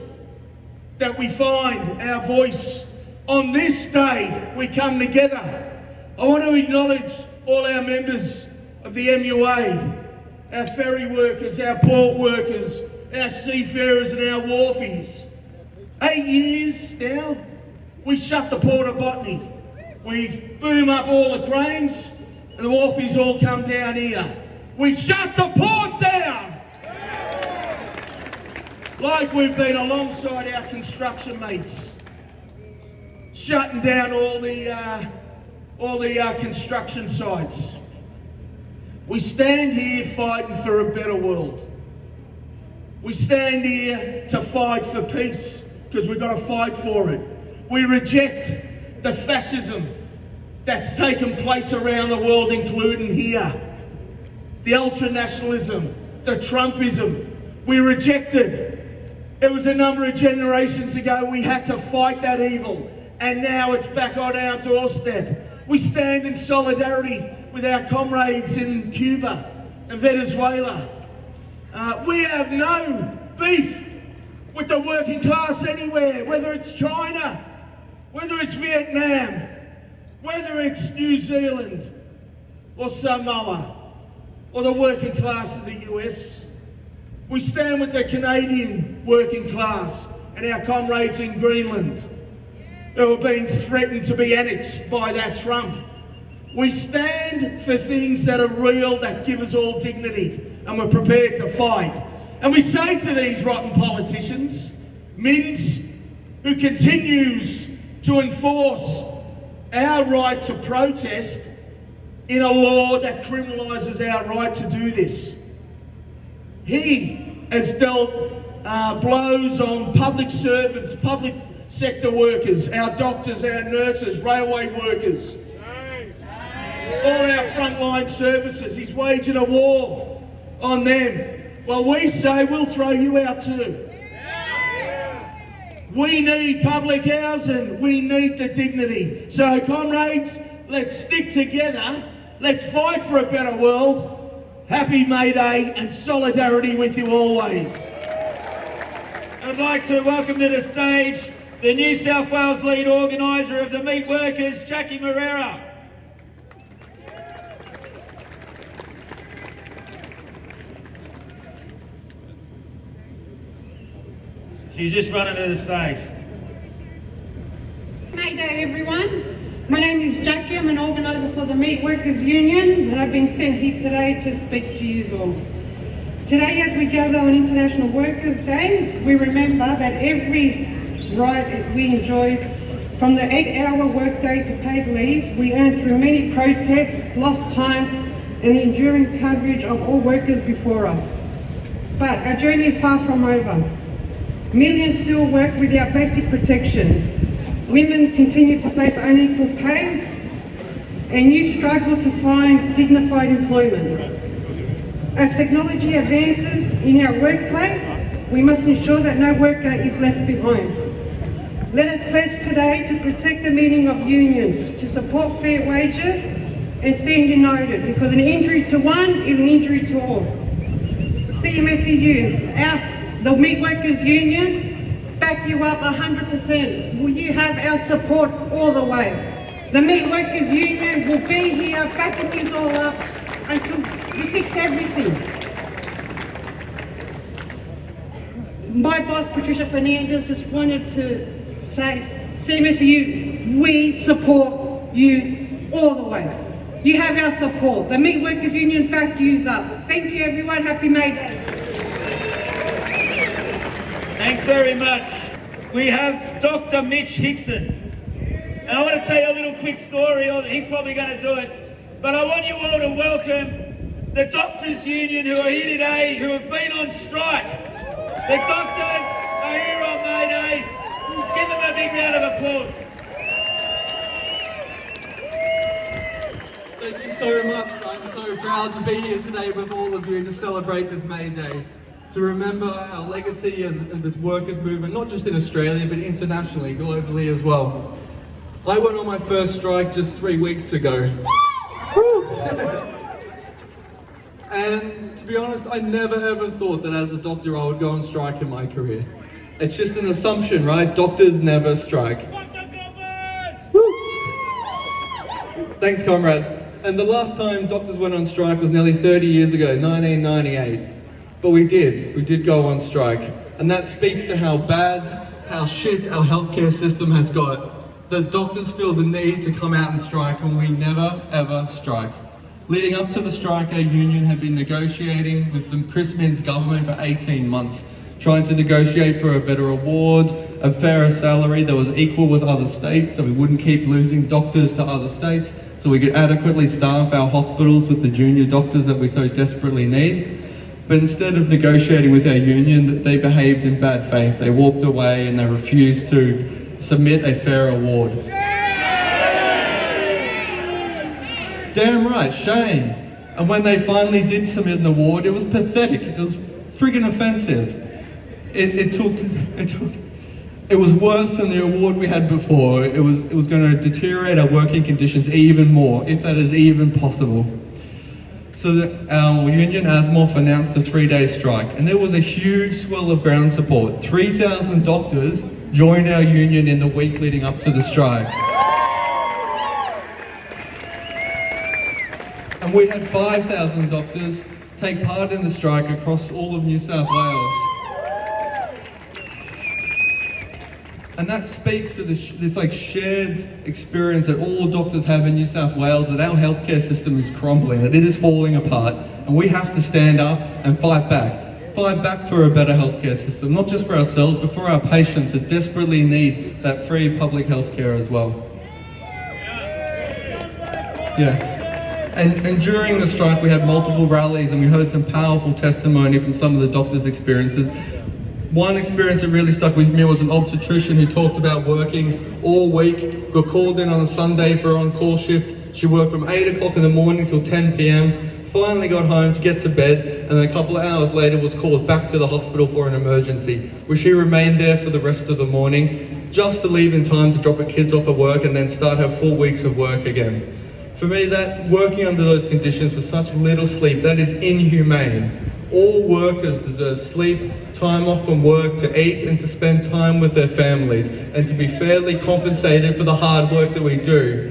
that we find our voice. On this day, we come together. I want to acknowledge all our members of the MUA, our ferry workers, our port workers, our seafarers and our wharfies. 8 years now, we shut the port of Botany. We boom up all the cranes and the wharfies all come down here. We shut the port down! Like we've been alongside our construction mates, shutting down all the construction sites. We stand here fighting for a better world. We stand here to fight for peace, because we've got to fight for it. We reject the fascism that's taken place around the world, including here. The ultranationalism, the Trumpism, we reject it. It was a number of generations ago we had to fight that evil, and now it's back on our doorstep. We stand in solidarity with our comrades in Cuba and Venezuela. We have no beef with the working class anywhere, whether it's China, whether it's Vietnam, whether it's New Zealand or Samoa or the working class of the US. We stand with the Canadian working class and our comrades in Greenland who are being threatened to be annexed by that Trump. We stand for things that are real, that give us all dignity, and we're prepared to fight. And we say to these rotten politicians, Minns, who continues to enforce our right to protest in a law that criminalises our right to do this. He has dealt blows on public servants, public sector workers, our doctors, our nurses, railway workers, all our frontline services. He's waging a war on them. Well, we say we'll throw you out too. We need public housing. We need the dignity. So, comrades, let's stick together. Let's fight for a better world. Happy May Day and solidarity with you always. I'd like to welcome to the stage the New South Wales lead organiser of the meat workers, Jackie Moreira. She's just running to the stage. May Day, everyone. My name is Jackie. I'm an organiser for the Meat Workers Union, and I've been sent here today to speak to you all. Today, as we gather on International Workers' Day, we remember that every right we enjoy, from the 8-hour workday to paid leave, we earned through many protests, lost time, and the enduring coverage of all workers before us. But our journey is far from over. Millions still work without basic protections. Women continue to face unequal pay, and youth struggle to find dignified employment. As technology advances in our workplace, we must ensure that no worker is left behind. Let us pledge today to protect the meaning of unions, to support fair wages, and stand united, because an injury to one is an injury to all. CFMEU, the Meat Workers Union, back you up 100%. Will you have our support all the way? The Meat Workers Union will be here backing you all up until we fix everything. My boss, Patricia Fernandez, just wanted to say, CFMEU, we support you all the way. You have our support. The Meat Workers Union back you up. Thank you, everyone. Happy May Day. Thanks very much. We have Dr. Mitch Hickson. And I want to tell you a little quick story. He's probably going to do it. But I want you all to welcome the doctors' union who are here today, who have been on strike. The doctors are here on May Day. Give them a big round of applause. Thank you so much. I'm so proud to be here today with all of you to celebrate this May Day, to remember our legacy as this workers' movement, not just in Australia, but internationally, globally as well. I went on my first strike just 3 weeks ago. And to be honest, I never ever thought that as a doctor I would go on strike in my career. It's just an assumption, right? Doctors never strike. Thanks, comrade. And the last time doctors went on strike was nearly 30 years ago, 1998. But we did go on strike. And that speaks to how bad, how shit our healthcare system has got. That doctors feel the need to come out and strike when we never ever strike. Leading up to the strike, our union had been negotiating with the Chris Minns government for 18 months, trying to negotiate for a better award, a fairer salary that was equal with other states, so we wouldn't keep losing doctors to other states, so we could adequately staff our hospitals with the junior doctors that we so desperately need. But instead of negotiating with our union, they behaved in bad faith. They walked away and they refused to submit a fair award. Damn right, shame. And when they finally did submit an award, it was pathetic. It was friggin' offensive. It was worse than the award we had before. It was going to deteriorate our working conditions even more, if that is even possible. So our union, ASMOF, announced a 3-day strike, and there was a huge swell of ground support. 3,000 doctors joined our union in the week leading up to the strike. And we had 5,000 doctors take part in the strike across all of New South Wales. And that speaks to this shared experience that all doctors have in New South Wales, that our healthcare system is crumbling, that it is falling apart, and we have to stand up and fight back. Fight back for a better healthcare system, not just for ourselves, but for our patients that desperately need that free public healthcare as well. Yeah. And during the strike, we had multiple rallies and we heard some powerful testimony from some of the doctors' experiences. One experience that really stuck with me was an obstetrician who talked about working all week, got called in on a Sunday for on-call shift. She worked from 8 o'clock in the morning till 10 p.m, finally got home to get to bed, and then a couple of hours later was called back to the hospital for an emergency, where she remained there for the rest of the morning, just to leave in time to drop her kids off at work and then start her 4 weeks of work again. For me, that working under those conditions with such little sleep, that is inhumane. All workers deserve sleep, time off from work to eat and to spend time with their families and to be fairly compensated for the hard work that we do.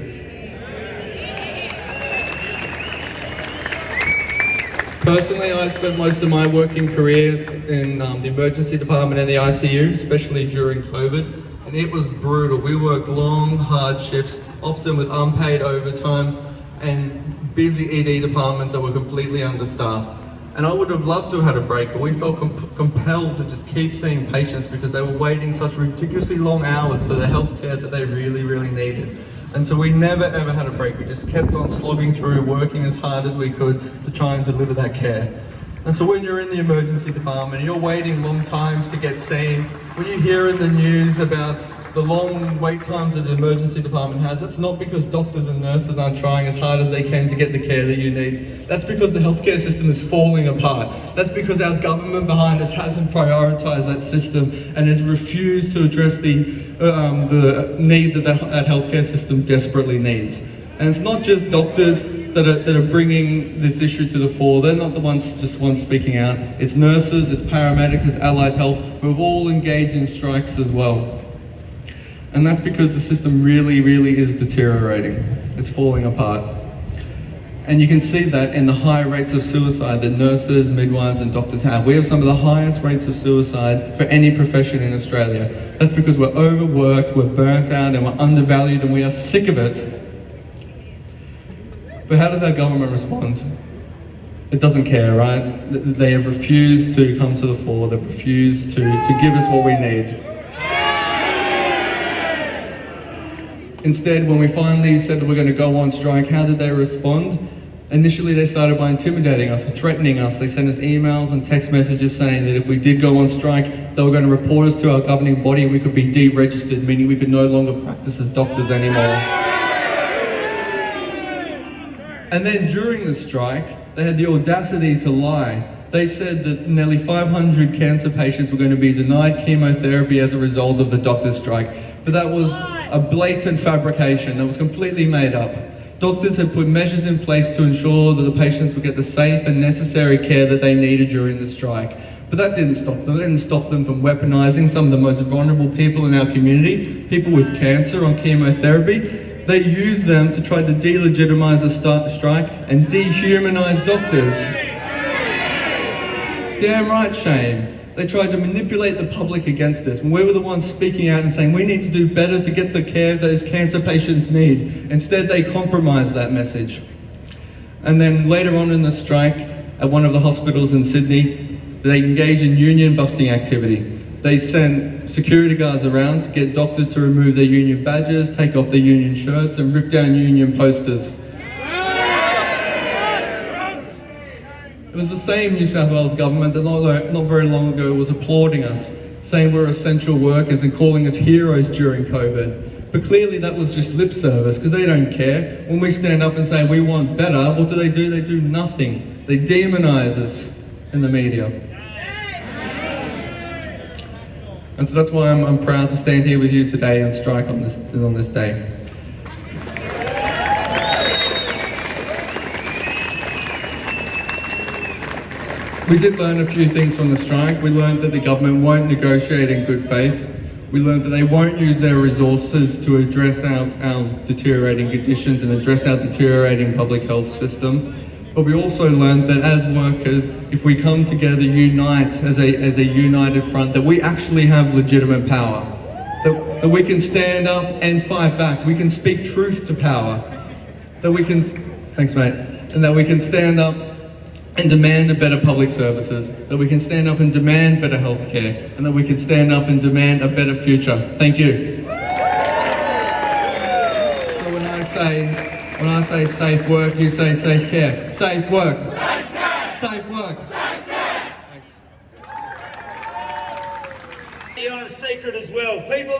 Personally, I spent most of my working career in the emergency department and the ICU, especially during COVID. And it was brutal. We worked long, hard shifts, often with unpaid overtime and busy ED departments that were completely understaffed. And I would have loved to have had a break, but we felt compelled to just keep seeing patients because they were waiting such ridiculously long hours for the health care that they really, really needed. And so we never ever had a break. We just kept on slogging through, working as hard as we could to try and deliver that care. And so when you're in the emergency department, you're waiting long times to get seen. When you hear in the news about the long wait times that the emergency department has, that's not because doctors and nurses aren't trying as hard as they can to get the care that you need. That's because the healthcare system is falling apart. That's because our government behind us hasn't prioritised that system and has refused to address the need that healthcare system desperately needs. And it's not just doctors that are bringing this issue to the fore. They're not the ones speaking out. It's nurses, it's paramedics, it's allied health, who have all engaged in strikes as well. And that's because the system really, really is deteriorating. It's falling apart. And you can see that in the high rates of suicide that nurses, midwives and doctors have. We have some of the highest rates of suicide for any profession in Australia. That's because we're overworked, we're burnt out and we're undervalued and we are sick of it. But how does our government respond? It doesn't care, right? They have refused to come to the fore. They've refused to give us what we need. Instead, when we finally said that we're going to go on strike, how did they respond? Initially, they started by intimidating us and threatening us. They sent us emails and text messages saying that if we did go on strike, they were going to report us to our governing body and we could be deregistered, meaning we could no longer practice as doctors anymore. And then during the strike, they had the audacity to lie. They said that nearly 500 cancer patients were going to be denied chemotherapy as a result of the doctors' strike. But that was a blatant fabrication that was completely made up. Doctors had put measures in place to ensure that the patients would get the safe and necessary care that they needed during the strike. But that didn't stop them. It didn't stop them from weaponising some of the most vulnerable people in our community, people with cancer on chemotherapy. They used them to try to delegitimise the strike and dehumanise doctors. Damn right, shame. They tried to manipulate the public against us. And we were the ones speaking out and saying we need to do better to get the care those cancer patients need. Instead, they compromised that message. And then later on in the strike, at one of the hospitals in Sydney, they engaged in union busting activity. They sent security guards around to get doctors to remove their union badges, take off their union shirts, and rip down union posters. It was the same New South Wales government that not very long ago was applauding us, saying we're essential workers and calling us heroes during COVID. But clearly that was just lip service, because they don't care. When we stand up and say we want better, what do? They do nothing. They demonise us in the media. And so that's why I'm proud to stand here with you today and strike on this day. We did learn a few things from the strike. We learned that the government won't negotiate in good faith. We learned that they won't use their resources to address our deteriorating conditions and address our deteriorating public health system. But we also learned that as workers, if we come together, unite as a united front, that we actually have legitimate power. That we can stand up and fight back. We can speak truth to power. That we can, thanks mate, and that we can stand up and demand better public services, that we can stand up and demand better healthcare, and that we can stand up and demand a better future. Thank you. So when I say safe work, you say safe care. Safe work. Safe care. Safe work. Safe care. Thanks. On a secret as well. People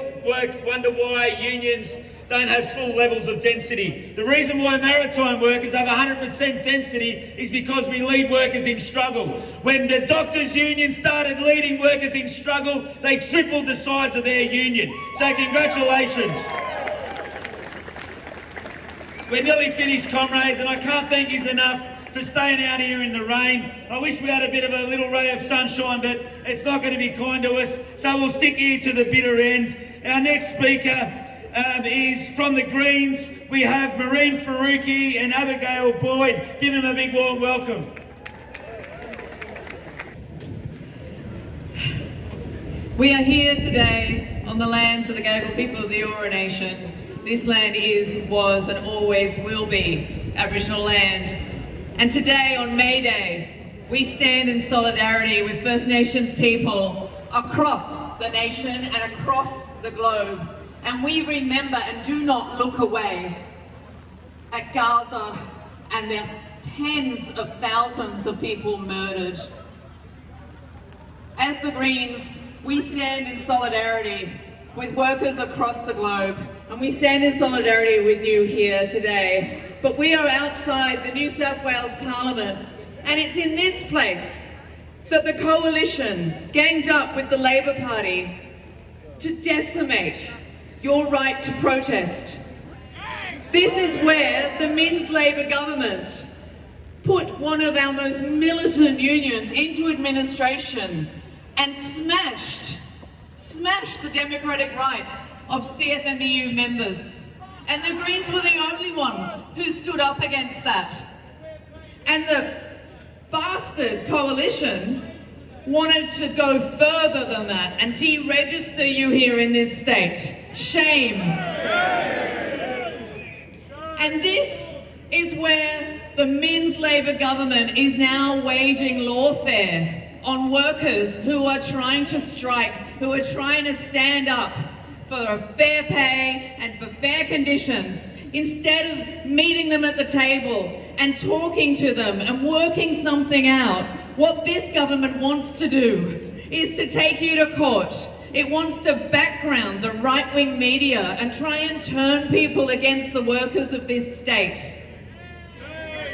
wonder why unions don't have full levels of density. The reason why maritime workers have 100% density is because we lead workers in struggle. When the doctors' union started leading workers in struggle, they tripled the size of their union. So congratulations. We're nearly finished, comrades, and I can't thank you enough for staying out here in the rain. I wish we had a bit of a little ray of sunshine, but it's not going to be kind to us, so we'll stick here to the bitter end. Our next speaker is from the Greens. We have Mehreen Faruqi and Abigail Boyd. Give them a big warm welcome. We are here today on the lands of the Gadigal people of the Eora Nation. This land is, was and always will be Aboriginal land. And today on May Day, we stand in solidarity with First Nations people across the nation and across the globe. And we remember and do not look away at Gaza and the tens of thousands of people murdered. As the Greens, we stand in solidarity with workers across the globe, and we stand in solidarity with you here today. But we are outside the New South Wales Parliament, and it's in this place that the coalition ganged up with the Labor Party to decimate your right to protest. This is where the Minns Labor government put one of our most militant unions into administration and smashed the democratic rights of CFMEU members. And the Greens were the only ones who stood up against that. And the bastard coalition wanted to go further than that and deregister you here in this state. Shame. And this is where the Minns Labor government is now waging lawfare on workers who are trying to strike, who are trying to stand up for a fair pay and for fair conditions, instead of meeting them at the table and talking to them and working something out. What this government wants to do is to take you to court. It wants to background the right-wing media and try and turn people against the workers of this state.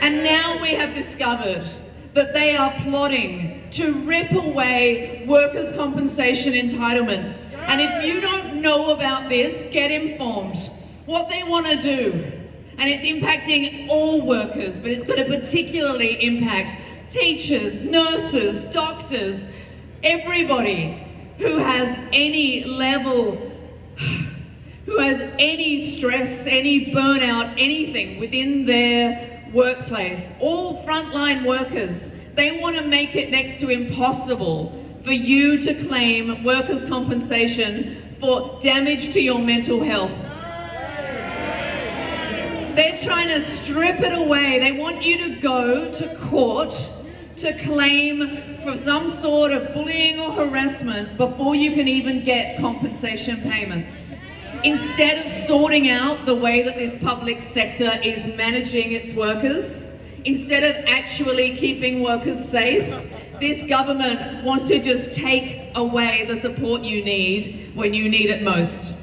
And now we have discovered that they are plotting to rip away workers' compensation entitlements. And if you don't know about this, get informed. What they want to do, and it's impacting all workers, but it's going to particularly impact teachers, nurses, doctors, everybody who has any level, who has any stress, any burnout, anything within their workplace, all frontline workers. They want to make it next to impossible for you to claim workers' compensation for damage to your mental health. They're trying to strip it away. They want you to go to court to claim for some sort of bullying or harassment before you can even get compensation payments. Instead of sorting out the way that this public sector is managing its workers, instead of actually keeping workers safe, this government wants to just take away the support you need when you need it most.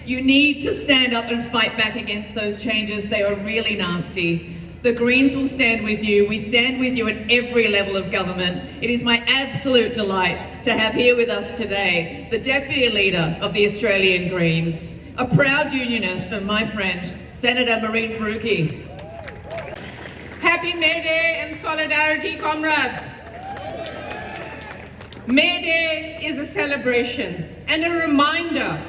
You need to stand up and fight back against those changes. They are really nasty. The Greens will stand with you. We stand with you at every level of government. It is my absolute delight to have here with us today the Deputy Leader of the Australian Greens, a proud unionist and my friend, Senator Mehreen Faruqi. Happy May Day and solidarity, comrades. May Day is a celebration and a reminder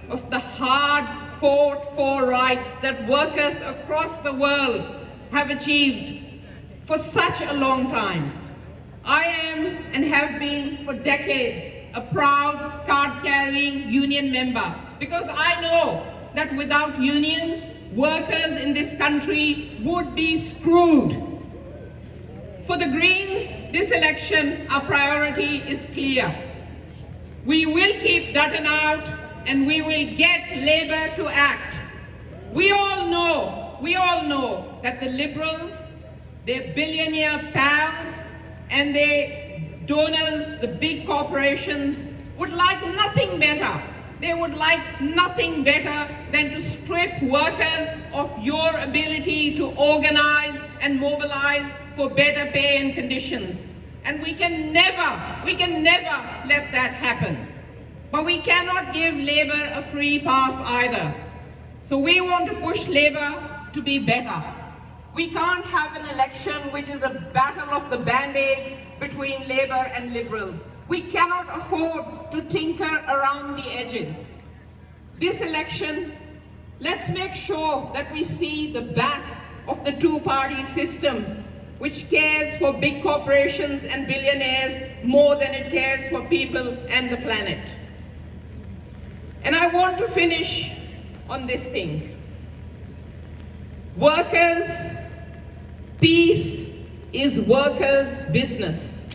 of the hard fought for rights that workers across the world have achieved for such a long time. I am and have been for decades a proud card-carrying union member because I know that without unions, workers in this country would be screwed. For the Greens, this election, our priority is clear. We will keep Dutton out and we will get Labour to act. We all know that the Liberals, their billionaire pals and their donors, the big corporations, would like nothing better. They would like nothing better than to strip workers of your ability to organize and mobilize for better pay and conditions. And we can never let that happen. But we cannot give Labour a free pass either. So we want to push Labour to be better. We can't have an election which is a battle of the band-aids between Labour and Liberals. We cannot afford to tinker around the edges. This election, let's make sure that we see the back of the two-party system, which cares for big corporations and billionaires more than it cares for people and the planet. And I want to finish on this thing. Workers, peace is workers' business.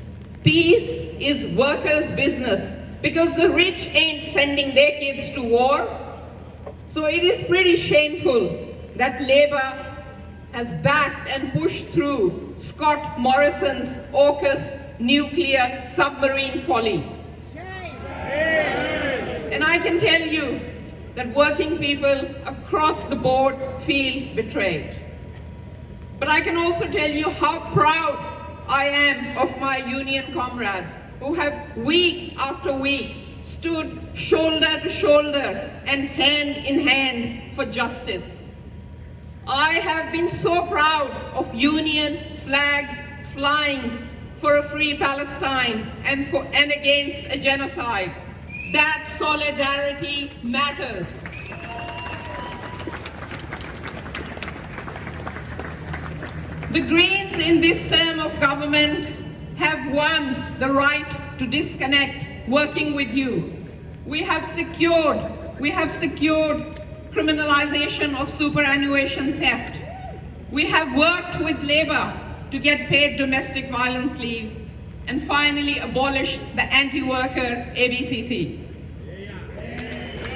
Peace is workers' business because the rich ain't sending their kids to war. So it is pretty shameful that Labour has backed and pushed through Scott Morrison's AUKUS nuclear submarine folly. And I can tell you that working people across the board feel betrayed. But I can also tell you how proud I am of my union comrades who have week after week stood shoulder to shoulder and hand in hand for justice. I have been so proud of union flags flying for a free Palestine and against a genocide. That solidarity matters. The Greens in this term of government have won the right to disconnect working with you. We have secured criminalization of superannuation theft. We have worked with Labour to get paid domestic violence leave and finally abolish the anti-worker ABCC.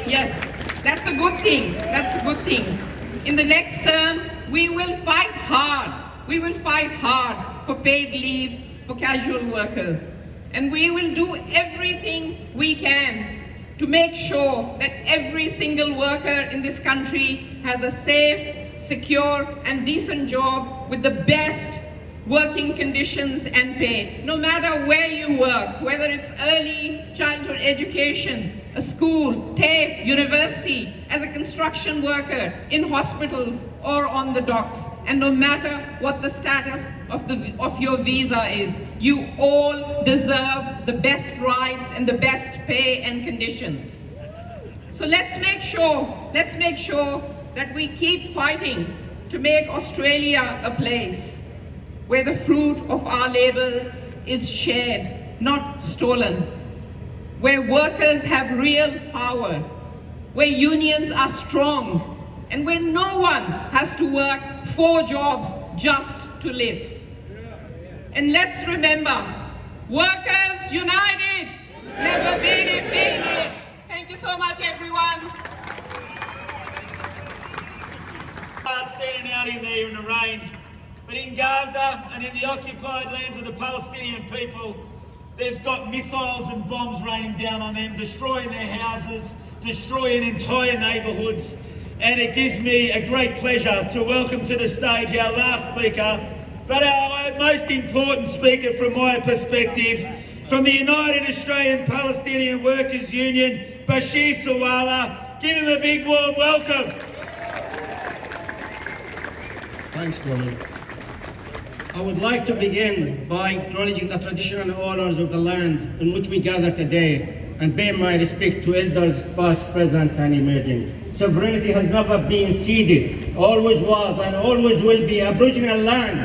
Yes, that's a good thing. That's a good thing. In the next term, we will fight hard. We will fight hard for paid leave for casual workers. And we will do everything we can to make sure that every single worker in this country has a safe, secure, and decent job with the best working conditions and pay, no matter where you work, whether it's early childhood education, a school, TAFE, university, as a construction worker, in hospitals or on the docks. And no matter what the status of your visa is, you all deserve the best rights and the best pay and conditions. So let's make sure that we keep fighting to make Australia a place where the fruit of our labours is shared, not stolen, where workers have real power, where unions are strong, and where no one has to work 4 jobs just to live. And let's remember, workers united, never be defeated. Thank you so much, everyone. Standing out in there in the rain. But in Gaza and in the occupied lands of the Palestinian people, they've got missiles and bombs raining down on them, destroying their houses, destroying entire neighbourhoods. And it gives me a great pleasure to welcome to the stage our last speaker, but our most important speaker from my perspective, from the United Australian Palestinian Workers Union, Bashir Sawala. Give him a big warm welcome. Thanks, Gordon. I would like to begin by acknowledging the traditional owners of the land in which we gather today and pay my respect to elders past, present and emerging. Sovereignty has never been ceded, always was and always will be Aboriginal land.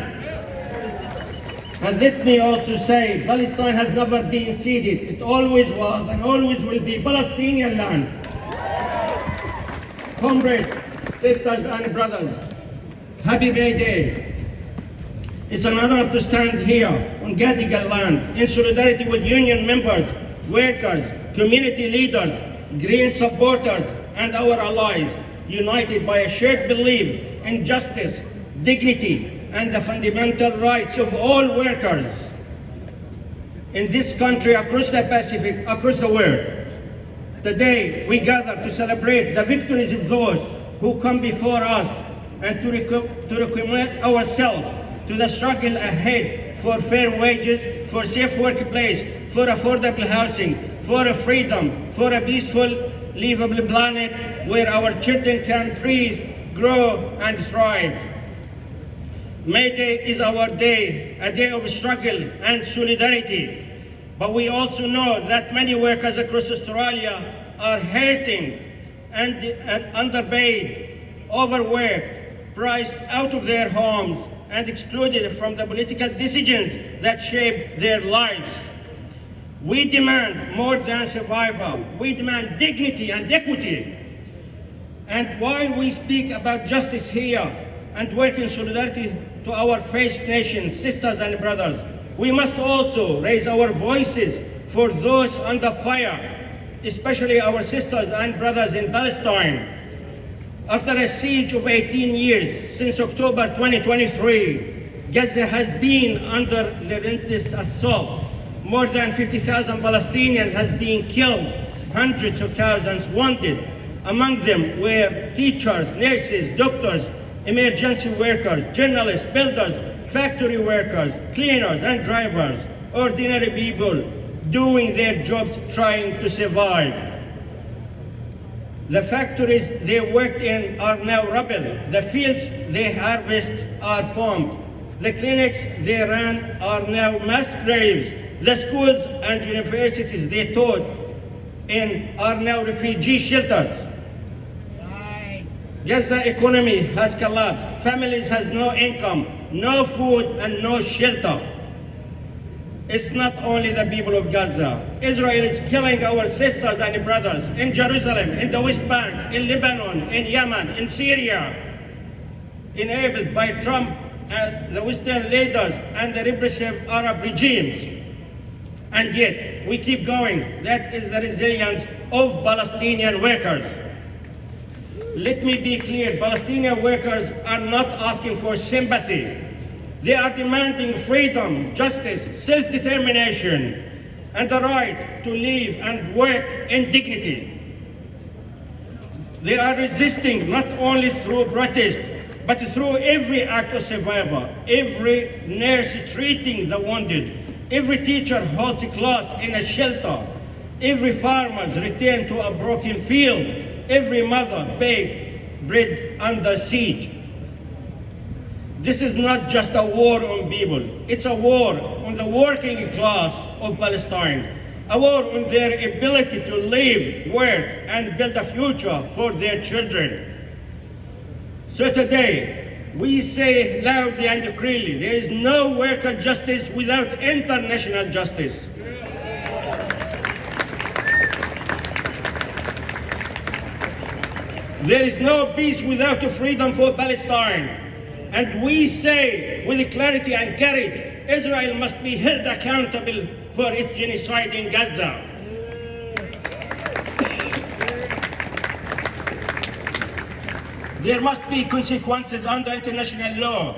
And let me also say, Palestine has never been ceded, it always was and always will be Palestinian land. Comrades, sisters and brothers, happy May Day. It's an honor to stand here on Bidjigal land in solidarity with union members, workers, community leaders, green supporters, and our allies, united by a shared belief in justice, dignity, and the fundamental rights of all workers in this country, across the Pacific, across the world. Today, we gather to celebrate the victories of those who come before us and to recommit ourselves to the struggle ahead for fair wages, for safe workplace, for affordable housing, for a freedom, for a peaceful, livable planet where our children can breathe, grow and thrive. May Day is our day, a day of struggle and solidarity. But we also know that many workers across Australia are hurting and underpaid, overworked, priced out of their homes and excluded from the political decisions that shape their lives. We demand more than survival. We demand dignity and equity. And while we speak about justice here and work in solidarity to our First Nation sisters and brothers, we must also raise our voices for those under fire, especially our sisters and brothers in Palestine. After a siege of 18 years, since October 2023, Gaza has been under relentless assault. More than 50,000 Palestinians has been killed, hundreds of thousands wounded. Among them were teachers, nurses, doctors, emergency workers, journalists, builders, factory workers, cleaners and drivers, ordinary people doing their jobs trying to survive. The factories they worked in are now rubble. The fields they harvest are bombed. The clinics they ran are now mass graves. The schools and universities they taught in are now refugee shelters. Gaza economy has collapsed. Families has no income, no food and no shelter. It's not only the people of Gaza. Israel is killing our sisters and brothers in Jerusalem, in the West Bank, in Lebanon, in Yemen, in Syria, enabled by Trump and the Western leaders and the repressive Arab regimes. And yet, we keep going. That is the resilience of Palestinian workers. Let me be clear, Palestinian workers are not asking for sympathy. They are demanding freedom, justice, self-determination, and the right to live and work in dignity. They are resisting not only through protest, but through every act of survival, every nurse treating the wounded, every teacher holds a class in a shelter, every farmer return to a broken field, every mother baked bread under siege. This is not just a war on people, it's a war on the working class of Palestine, a war on their ability to live, work, and build a future for their children. So today, we say loudly and clearly, there is no worker justice without international justice. There is no peace without freedom for Palestine. And we say with clarity and courage, Israel must be held accountable for its genocide in Gaza. There must be consequences under international law.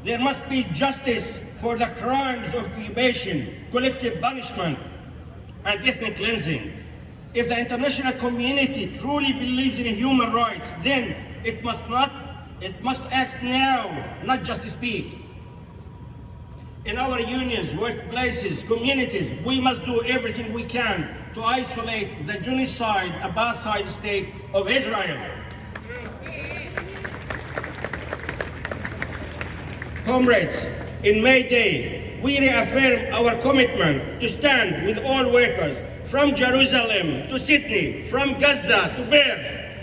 There must be justice for the crimes of occupation, collective punishment, and ethnic cleansing. If the international community truly believes in human rights, then it must act now, not just speak. In our unions, workplaces, communities, we must do everything we can to isolate the genocide, apartheid state of Israel. Comrades, in May Day, we reaffirm our commitment to stand with all workers, from Jerusalem to Sydney, from Gaza to Beirut,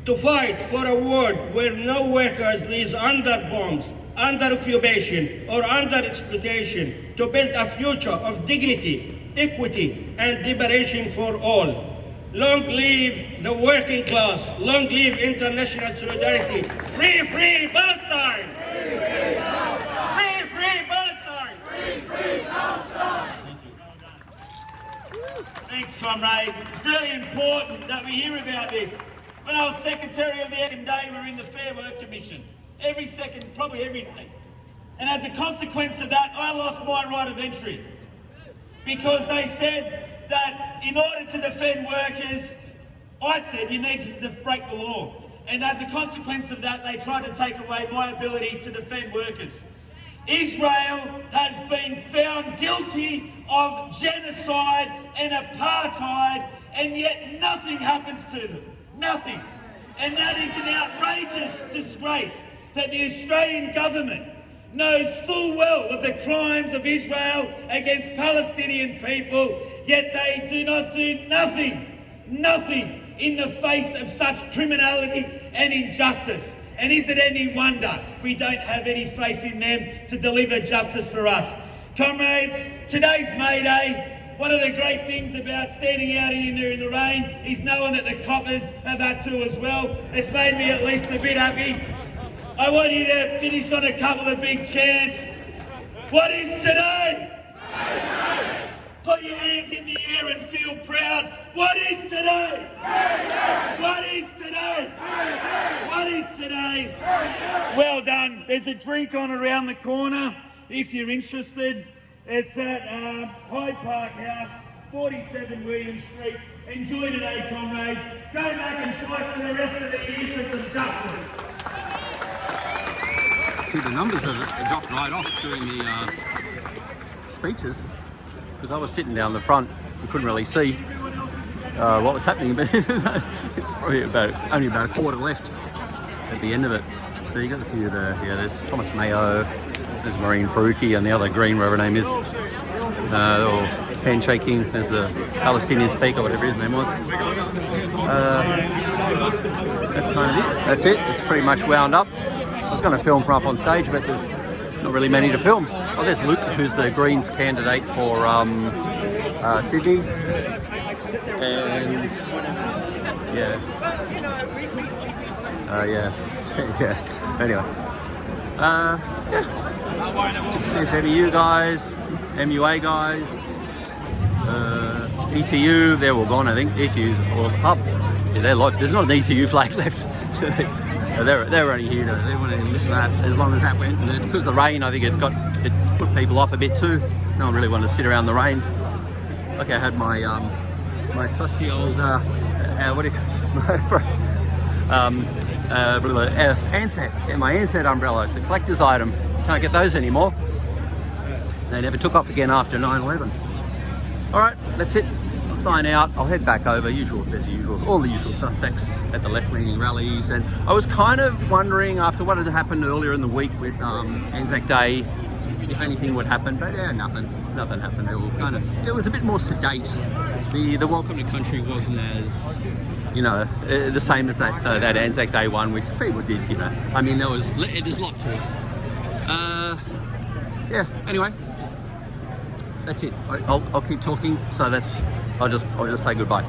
to fight for a world where no workers lives under bombs, under occupation, or under exploitation, to build a future of dignity, equity, and liberation for all. Long live the working class, long live international solidarity. Free, free Palestine! Free, free Palestine! Free, free Palestine! Free, free Palestine! Thanks, comrade. It's really important that we hear about this. When I was Secretary of the second day, we were in the Fair Work Commission. Every second, probably every day. And as a consequence of that, I lost my right of entry. Because they said that in order to defend workers, I said you need to break the law. And as a consequence of that, they tried to take away my ability to defend workers. Israel has been found guilty of genocide and apartheid, and yet nothing happens to them. Nothing. And that is an outrageous disgrace that the Australian government knows full well of the crimes of Israel against Palestinian people, yet they do not do nothing in the face of such criminality and injustice. And is it any wonder we don't have any faith in them to deliver justice for us? Comrades, today's May Day. One of the great things about standing out here in the rain is knowing that the coppers have had to as well. It's made me at least a bit happy. I want you to finish on a couple of big chants. What is today? Put your hands in the air and feel proud. What is today? What is today? What is today? Well done. There's a drink on around the corner if you're interested. It's at Hyde Park House, 47 William Street. Enjoy today, comrades. Go back and fight for the rest of the year for some justice. See, the numbers have dropped right off during the speeches, because I was sitting down the front. We couldn't really see what was happening, but it's probably only about a quarter left at the end of it. So you got a few there. Yeah, there's Thomas Mayo, there's Mehreen, Faruqi, and the other green, whatever her name is. They're all handshaking. There's the Palestinian speaker, whatever his name was. That's kind of it. That's it. It's pretty much wound up. I was going to film from up on stage, but there's not really many to film. Oh, there's Luke, who's the Greens candidate for Sydney. And yeah. Yeah. Anyway. Yeah. CFMEU guys, MUA guys, ETU, they're all gone, I think. ETU's all at the pub. Yeah, they're like, there's not an ETU flag left. They're only here they want to listen to that as long as that went. And because of the rain, I think it put people off a bit too. No one really wanted to sit around the rain. Okay, I had my my trusty old what do you Ansett, my Ansett umbrella. It's a collector's item. Can't get those anymore. They never took off again after 9/11. All right, that's it. I'll sign out. I'll head back over. All the usual suspects at the left-leaning rallies. And I was kind of wondering after what had happened earlier in the week with Anzac Day, if anything would happen. But yeah, nothing happened. They were kind of. It was a bit more sedate. The welcome to country wasn't as, you know, the same as that Anzac Day one, which people did, you know. I mean, there's a lot to it. Yeah. Anyway, that's it. I'll keep talking. So I'll just say goodbye.